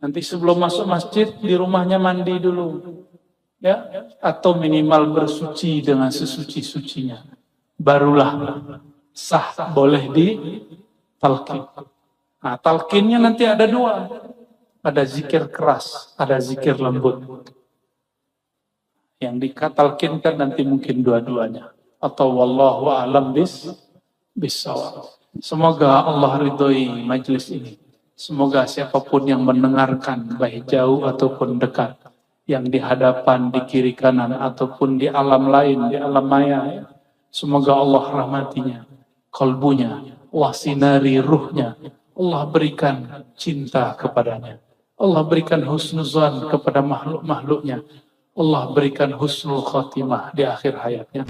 Nanti sebelum masuk masjid, di rumahnya mandi dulu. Ya, atau minimal bersuci dengan sesuci-sucinya. Barulah sah boleh ditalqin. Nah, talqinnya nanti ada 2. Ada zikir keras, ada zikir lembut. Yang dikatalkinkan nanti mungkin dua-duanya. Atau wallahu a'lam bis-shawab. Semoga Allah ridhoi majelis ini. Semoga siapapun yang mendengarkan, baik jauh ataupun dekat, yang di hadapan, di kiri kanan, ataupun di alam lain, di alam maya, semoga Allah rahmatinya, kalbunya, wasinari ruhnya, Allah berikan cinta kepadanya, Allah berikan husnuzan kepada makhluk-makhluknya, Allah berikan husnul khatimah di akhir hayatnya.